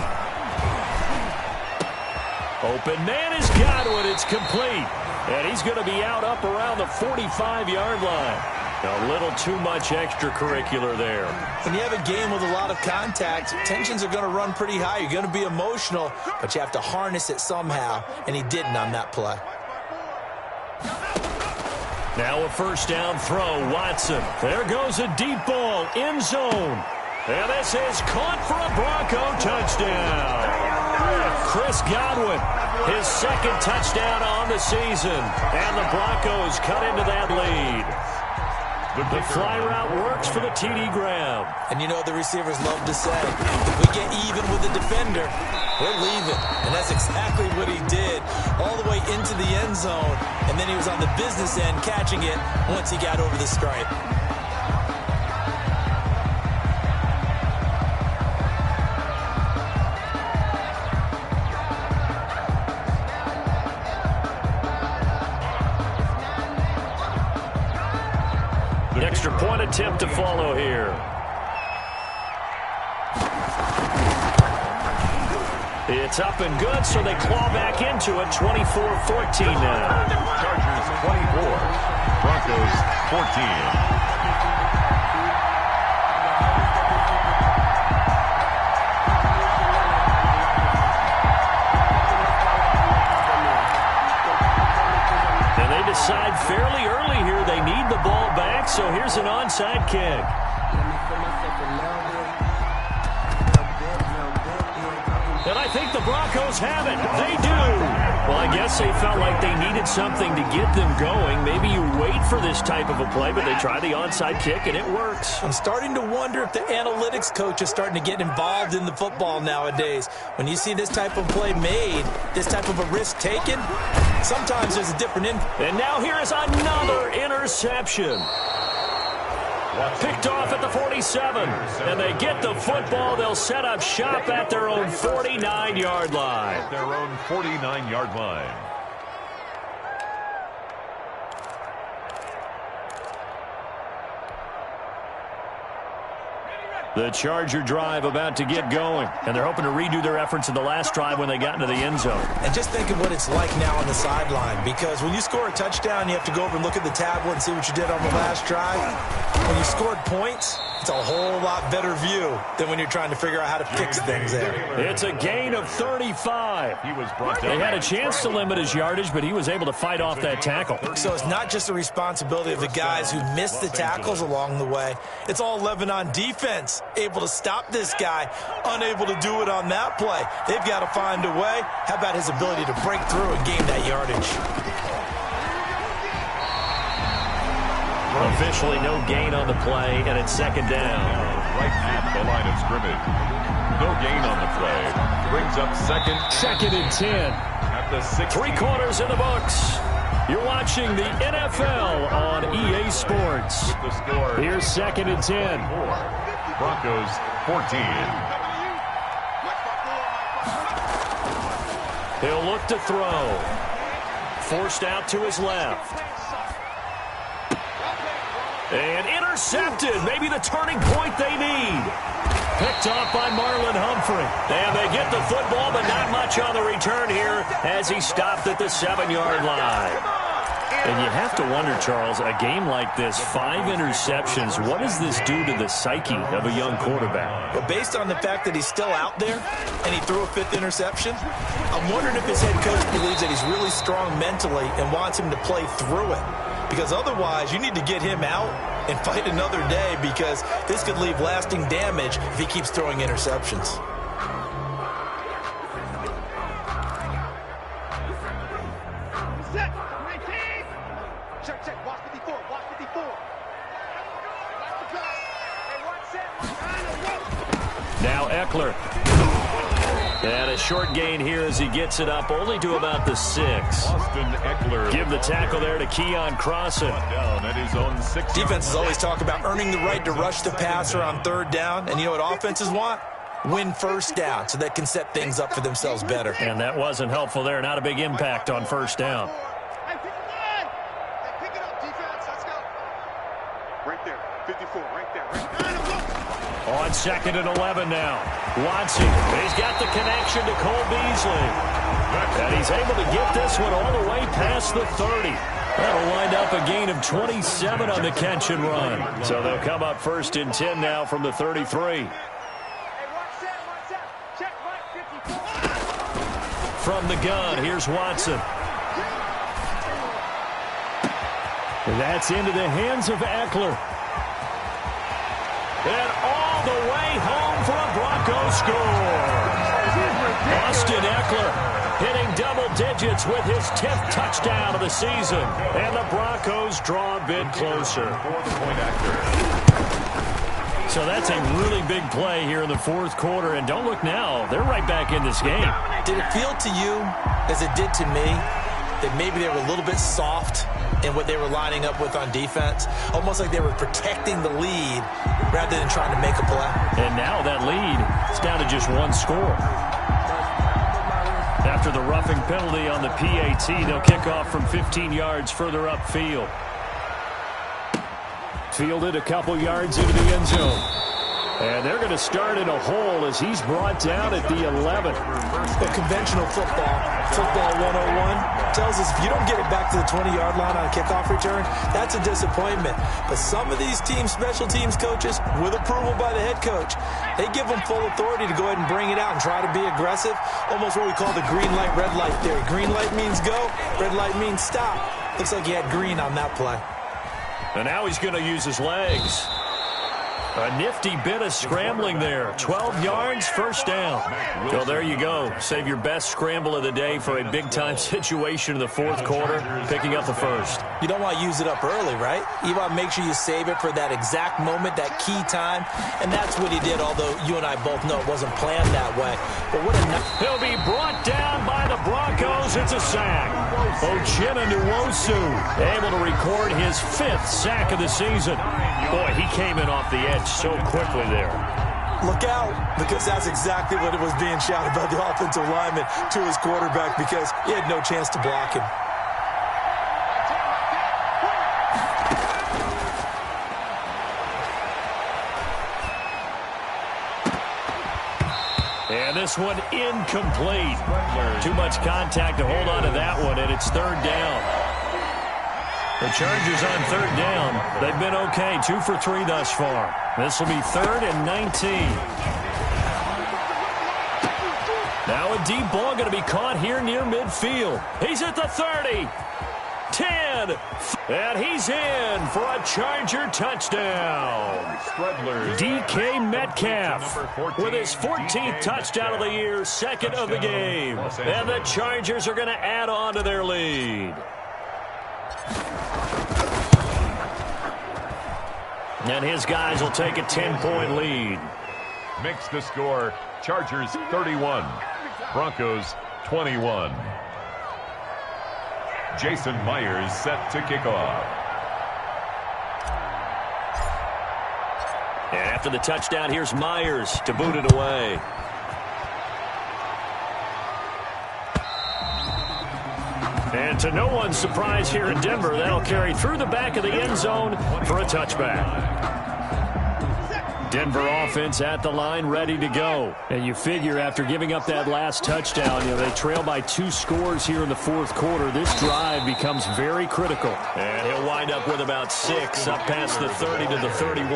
Open man is Godwin. It's complete. And he's going to be out up around the 45-yard line. A little too much extracurricular there. When you have a game with a lot of contact, tensions are going to run pretty high. You're going to be emotional, but you have to harness it somehow, and he didn't on that play. Now a first down throw, Watson. There goes a deep ball, end zone. And this is caught for a Bronco touchdown. Chris Godwin, his second touchdown on the season. And the Broncos cut into that lead. The fly route works for the TD grab. And you know the receivers love to say, if we get even with the defender, we're leaving. And that's exactly what he did all the way into the end zone. And then he was on the business end catching it once he got over the stripe. Extra point attempt to follow here. It's up and good, so they claw back into it. 24-14 now. Chargers 24, Broncos 14. Decide fairly early here they need the ball back, so here's an onside kick. And I think the Broncos have it. They do. Well, I guess they felt like they needed something to get them going. Maybe you wait for this type of a play, but they try the onside kick, and it works. I'm starting to wonder if the analytics coach is starting to get involved in the football nowadays. When you see this type of play made, this type of a risk taken, sometimes there's a different And now here is another interception. Picked off at the 47. And they get the football. They'll set up shop at their own 49-yard line. At their own 49-yard line. The Charger drive about to get going, and they're hoping to redo their efforts in the last drive when they got into the end zone. And just think of what it's like now on the sideline, because when you score a touchdown, you have to go over and look at the tablet and see what you did on the last drive. When you scored points, it's a whole lot better view than when you're trying to figure out how to fix things there. It's a gain of 35. He was brought down. They had a chance to limit his yardage, but he was able to fight off that tackle. So it's not just the responsibility of the guys who missed the tackles along the way. It's all 11 on defense, able to stop this guy, unable to do it on that play. They've got to find a way. How about his ability to break through and gain that yardage? Officially no gain on the play, and it's second down. Right at the line of scrimmage. No gain on the play. Brings up second and 10. At the 6. 3 quarters in the books. You're watching the NFL on EA Sports. With the score. Here's second and 10. Broncos 14. He'll look to throw. Forced out to his left. And intercepted. Maybe the turning point they need. Picked off by Marlon Humphrey. And they get the football, but not much on the return here as he stopped at the 7-yard line. And you have to wonder, Charles, a game like this, 5 interceptions, what does this do to the psyche of a young quarterback? But based on the fact that he's still out there and he threw a 5th interception, I'm wondering if his head coach believes that he's really strong mentally and wants him to play through it. Because otherwise, you need to get him out and fight another day, because this could leave lasting damage if he keeps throwing interceptions. Set. 19. Check. Watch 54. Watch 54. Hey, watch set. Now Eckler. And a short gain here as he gets it up only to about the 6. Austin Eckler. Give the tackle there to Keon Crossan. Down at his own 6. Defenses always talk about earning the right to rush the passer on 3rd down. And you know what offenses want? Win first down so they can set things up for themselves better. And that wasn't helpful there. Not a big impact on first down. Hey, pick it up, defense. Let's go. Right there. 54. Right there. Right there. On 2nd and 11 now. Watson, he's got the connection to Cole Beasley. And he's able to get this one all the way past the 30. That'll wind up a gain of 27 on the catch and run. So they'll come up 1st and 10 now from the 33. From the gun, here's Watson. That's into the hands of Eckler. And all the way home for a Broncos score. Austin Eckler hitting double digits with his 10th touchdown of the season. And the Broncos draw a bit closer. So that's a really big play here in the 4th quarter. And don't look now, they're right back in this game. Did it feel to you, as it did to me, that maybe they were a little bit soft in what they were lining up with on defense? Almost like they were protecting the lead rather than trying to make a play. And now that lead is down to just 1 score. After the roughing penalty on the PAT, they'll kick off from 15 yards further upfield. Fielded a couple yards into the end zone. And they're going to start in a hole as he's brought down at the 11. The conventional football 101, tells us if you don't get it back to the 20-yard line on a kickoff return, that's a disappointment. But some of these special teams coaches, with approval by the head coach, they give them full authority to go ahead and bring it out and try to be aggressive. Almost what we call the green light, red light theory. Green light means go, red light means stop. Looks like he had green on that play. And now he's going to use his legs. A nifty bit of scrambling there. 12 yards, 1st down. So there you go. Save your best scramble of the day for a big-time situation in the 4th quarter, picking up the 1st. You don't want to use it up early, right? You want to make sure you save it for that exact moment, that key time. And that's what he did, although you and I both know it wasn't planned that way. But what a... He'll be brought down by the Broncos. It's a sack. Uchenna Nwosu able to record his 5th sack of the season. Boy, he came in off the edge so quickly there. Look out, because that's exactly what it was being shouted by the offensive lineman to his quarterback, because he had no chance to block him. And this one incomplete. Too much contact to hold on to that one, and it's 3rd down. The Chargers on 3rd down. They've been okay, 2 for 3 thus far. This will be 3rd and 19. Now a deep ball going to be caught here near midfield. He's at the 30. 10. And he's in for a Charger touchdown. DK Metcalf with his 14th touchdown of the year, 2nd of the game. And the Chargers are going to add on to their lead. And his guys will take a 10-point lead. Makes the score Chargers 31, Broncos 21. Jason Myers set to kick off. And after the touchdown, here's Myers to boot it away. And to no one's surprise here in Denver, that'll carry through the back of the end zone for a touchback. Denver offense at the line, ready to go. And you figure after giving up that last touchdown, they trail by 2 scores here in the 4th quarter. This drive becomes very critical. And he'll wind up with about 6 up past the 30 to the 31.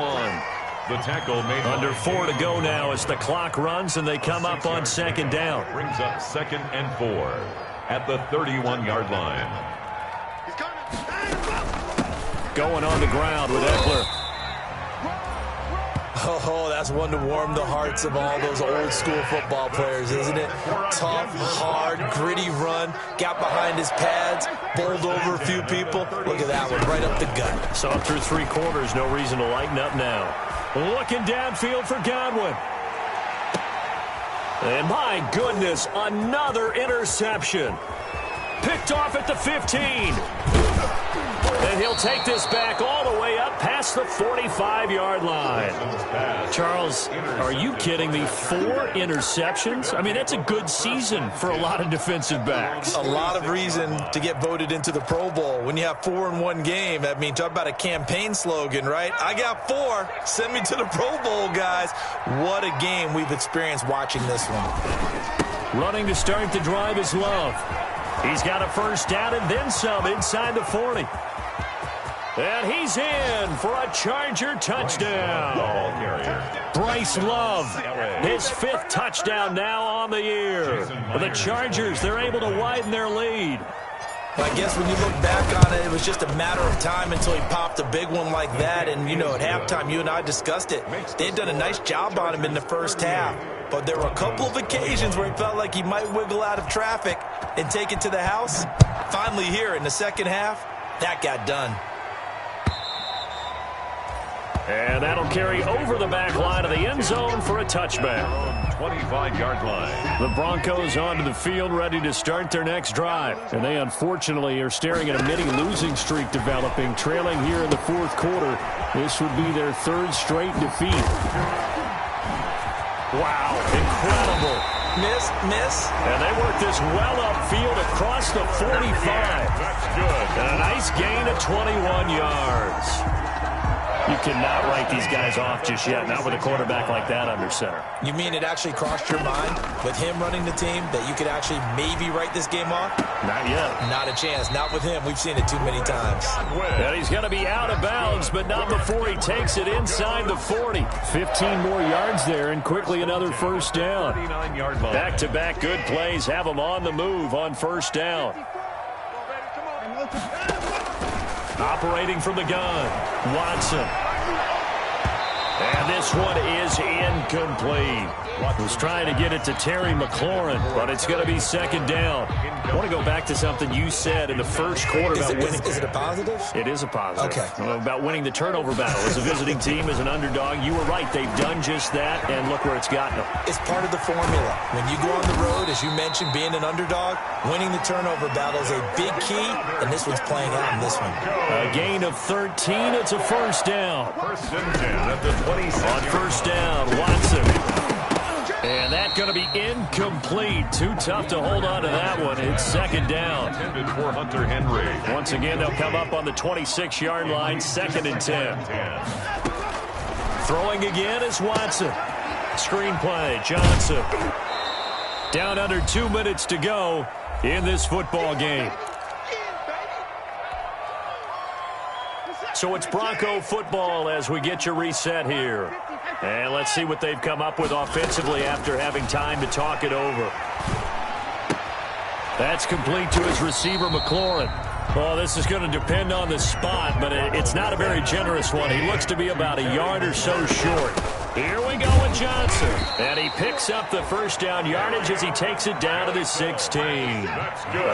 The tackle made under 4 to go now as the clock runs and they come up on 2nd down. Brings up 2nd and 4 at the 31-yard line. Going on the ground with Eckler. Oh, that's one to warm the hearts of all those old school football players, isn't it? Tough, hard, gritty run, got behind his pads, bowled over a few people. Look at that one, right up the gut. So through 3 quarters, no reason to lighten up now. Looking downfield for Godwin. And my goodness, another interception. picked off at the 15. And he'll take this back all the way up past the 45-yard line. Charles, are you kidding me? 4 interceptions? I mean, that's a good season for a lot of defensive backs. A lot of reason to get voted into the Pro Bowl. When you have 4 in one game, I mean, talk about a campaign slogan, right? I got 4. Send me to the Pro Bowl, guys. What a game we've experienced watching this one. Running to start the drive is Love. He's got a first down and then some inside the 40. And he's in for a Charger touchdown. Bryce Love, his 5th touchdown now on the year. The Chargers, they're able to widen their lead. I guess when you look back on it, it was just a matter of time until he popped a big one like that. And, you know, at halftime, you and I discussed it. They had done a nice job on him in the first half. But there were a couple of occasions where he felt like he might wiggle out of traffic and take it to the house. Finally here in the second half, that got done. And that'll carry over the back line of the end zone for a touchback. 25-yard line. The Broncos onto the field ready to start their next drive. And they unfortunately are staring at a mini losing streak developing, trailing here in the 4th quarter. This would be their 3rd straight defeat. Wow, incredible. Miss. And they work this well upfield across the 45. That's good. And a nice gain of 21 yards. You cannot write these guys off just yet, not with a quarterback like that under center. You mean it actually crossed your mind with him running the team that you could actually maybe write this game off? Not yet. Not a chance. Not with him. We've seen it too many times. And he's going to be out of bounds, but not before he takes it inside the 40. 15 more yards there, and quickly another first down. Back-to-back good plays have him on the move on first down. Operating from the gun, Watson. And this one is incomplete. Was trying to get it to Terry McLaurin, but it's going to be second down. I want to go back to something you said in the first quarter about winning. Is it a positive? It is a positive. Okay. About winning the turnover battle. As a visiting team, as an underdog, you were right. They've done just that, and look where it's gotten them. It's part of the formula. When you go on the road, as you mentioned, being an underdog, winning the turnover battle is a big key, and this one's playing out in this one. A gain of 13. It's a first down. First and 10 at the 26. On first down, Watson. And that's going to be incomplete. Too tough to hold on to that one. It's second down. Intended for Hunter Henry. Once again, they'll come up on the 26-yard line, second and 10. Throwing again is Watson. Screen play, Johnson. Down under 2 minutes to go in this football game. So it's Bronco football as we get your reset here. And let's see what they've come up with offensively after having time to talk it over. That's complete to his receiver, McLaurin. Well, this is going to depend on the spot, but it's not a very generous one. He looks to be about a yard or so short. Here we go with Johnson. And he picks up the first down yardage as he takes it down to the 16.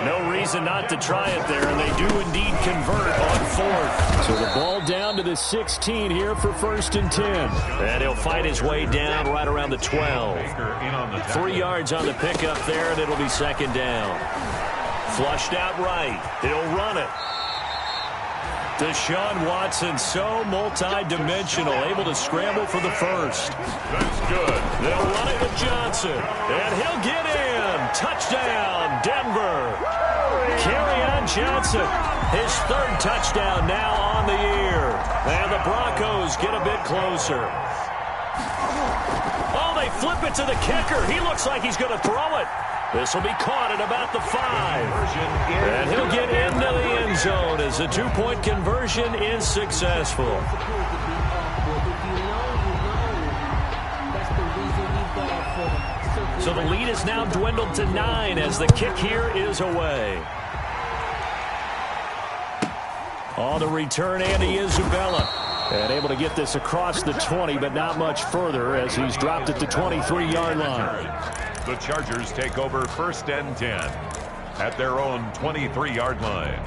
No reason not to try it there, and they do indeed convert on 4th. So the ball down to the 16 here for first and 10. And he'll fight his way down right around the 12. 3 yards on the pickup there, and it'll be second down. Flushed out right. He'll run it. Deshaun Watson, so multi-dimensional, able to scramble for the first. That's good. They'll run it with Johnson, and he'll get in. Touchdown, Denver. Kerryon Johnson, his 3rd touchdown now on the year. And the Broncos get a bit closer. Oh, they flip it to the kicker. He looks like he's going to throw it. This will be caught at about the 5. And he'll get into the end zone as the 2-point conversion is successful. So the lead is now dwindled to 9 as the kick here is away. On the return, Andy Isabella. And able to get this across the 20, but not much further as he's dropped at the 23-yard line. The Chargers take over first and 10 at their own 23-yard line.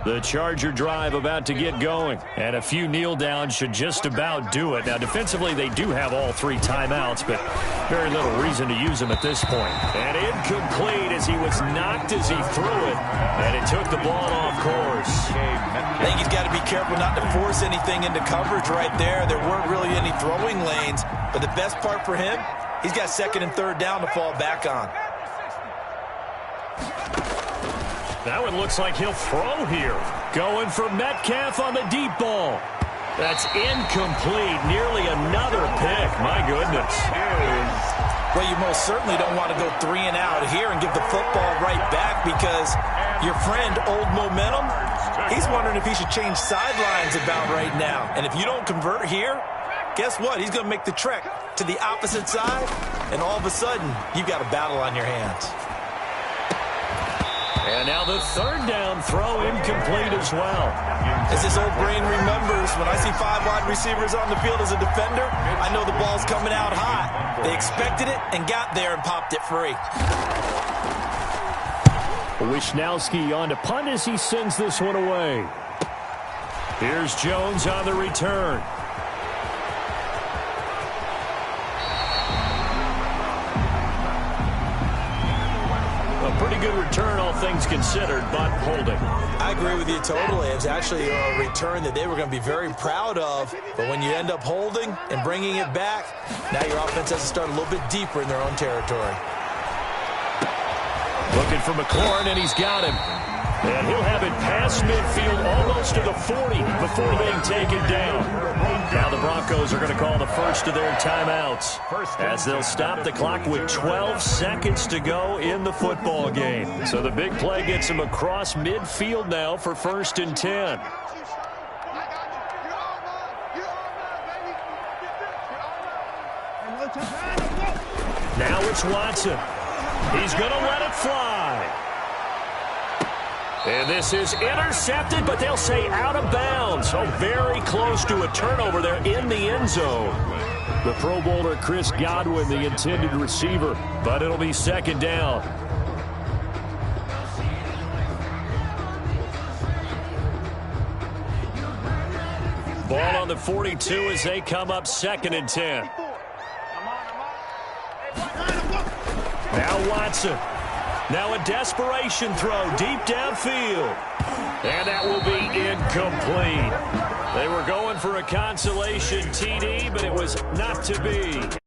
The Charger drive about to get going. And a few kneel downs should just about do it. Now, defensively, they do have all 3 timeouts, but very little reason to use them at this point. And incomplete as he was knocked as he threw it. And it took the ball off course. I think he's got to be careful not to force anything into coverage right there. There weren't really any throwing lanes. But the best part for him, he's got 2nd and 3rd down to fall back on. That one looks like he'll throw here. Going for Metcalf on the deep ball. That's incomplete. Nearly another pick. My goodness. Well, you most certainly don't want to go 3 and out here and give the football right back because your friend, Old Momentum, he's wondering if he should change sidelines about right now. And if you don't convert here, guess what? He's going to make the trek to the opposite side, and all of a sudden, you've got a battle on your hands. And now the 3rd down throw incomplete as well. As this old brain remembers, when I see 5 wide receivers on the field as a defender, I know the ball's coming out hot. They expected it and got there and popped it free. Wishnowski on to punt as he sends this one away. Here's Jones on the return. Pretty good return, all things considered, but holding. I agree with you totally. It was actually a return that they were going to be very proud of. But when you end up holding and bringing it back, now your offense has to start a little bit deeper in their own territory. Looking for McLaurin, and he's got him. And he'll have it past midfield, almost to the 40 before being taken down. Now the Broncos are going to call the first of their timeouts as they'll stop the clock with 12 seconds to go in the football game. So the big play gets them across midfield now for 1st and 10. Now it's Watson. He's going to let it fly. And this is intercepted, but they'll say out of bounds. So very close to a turnover there in the end zone. The Pro Bowler Chris Godwin, the intended receiver, but it'll be 2nd down. Ball on the 42 as they come up 2nd and 10. Now Watson. Now a desperation throw deep downfield. And that will be incomplete. They were going for a consolation TD, but it was not to be.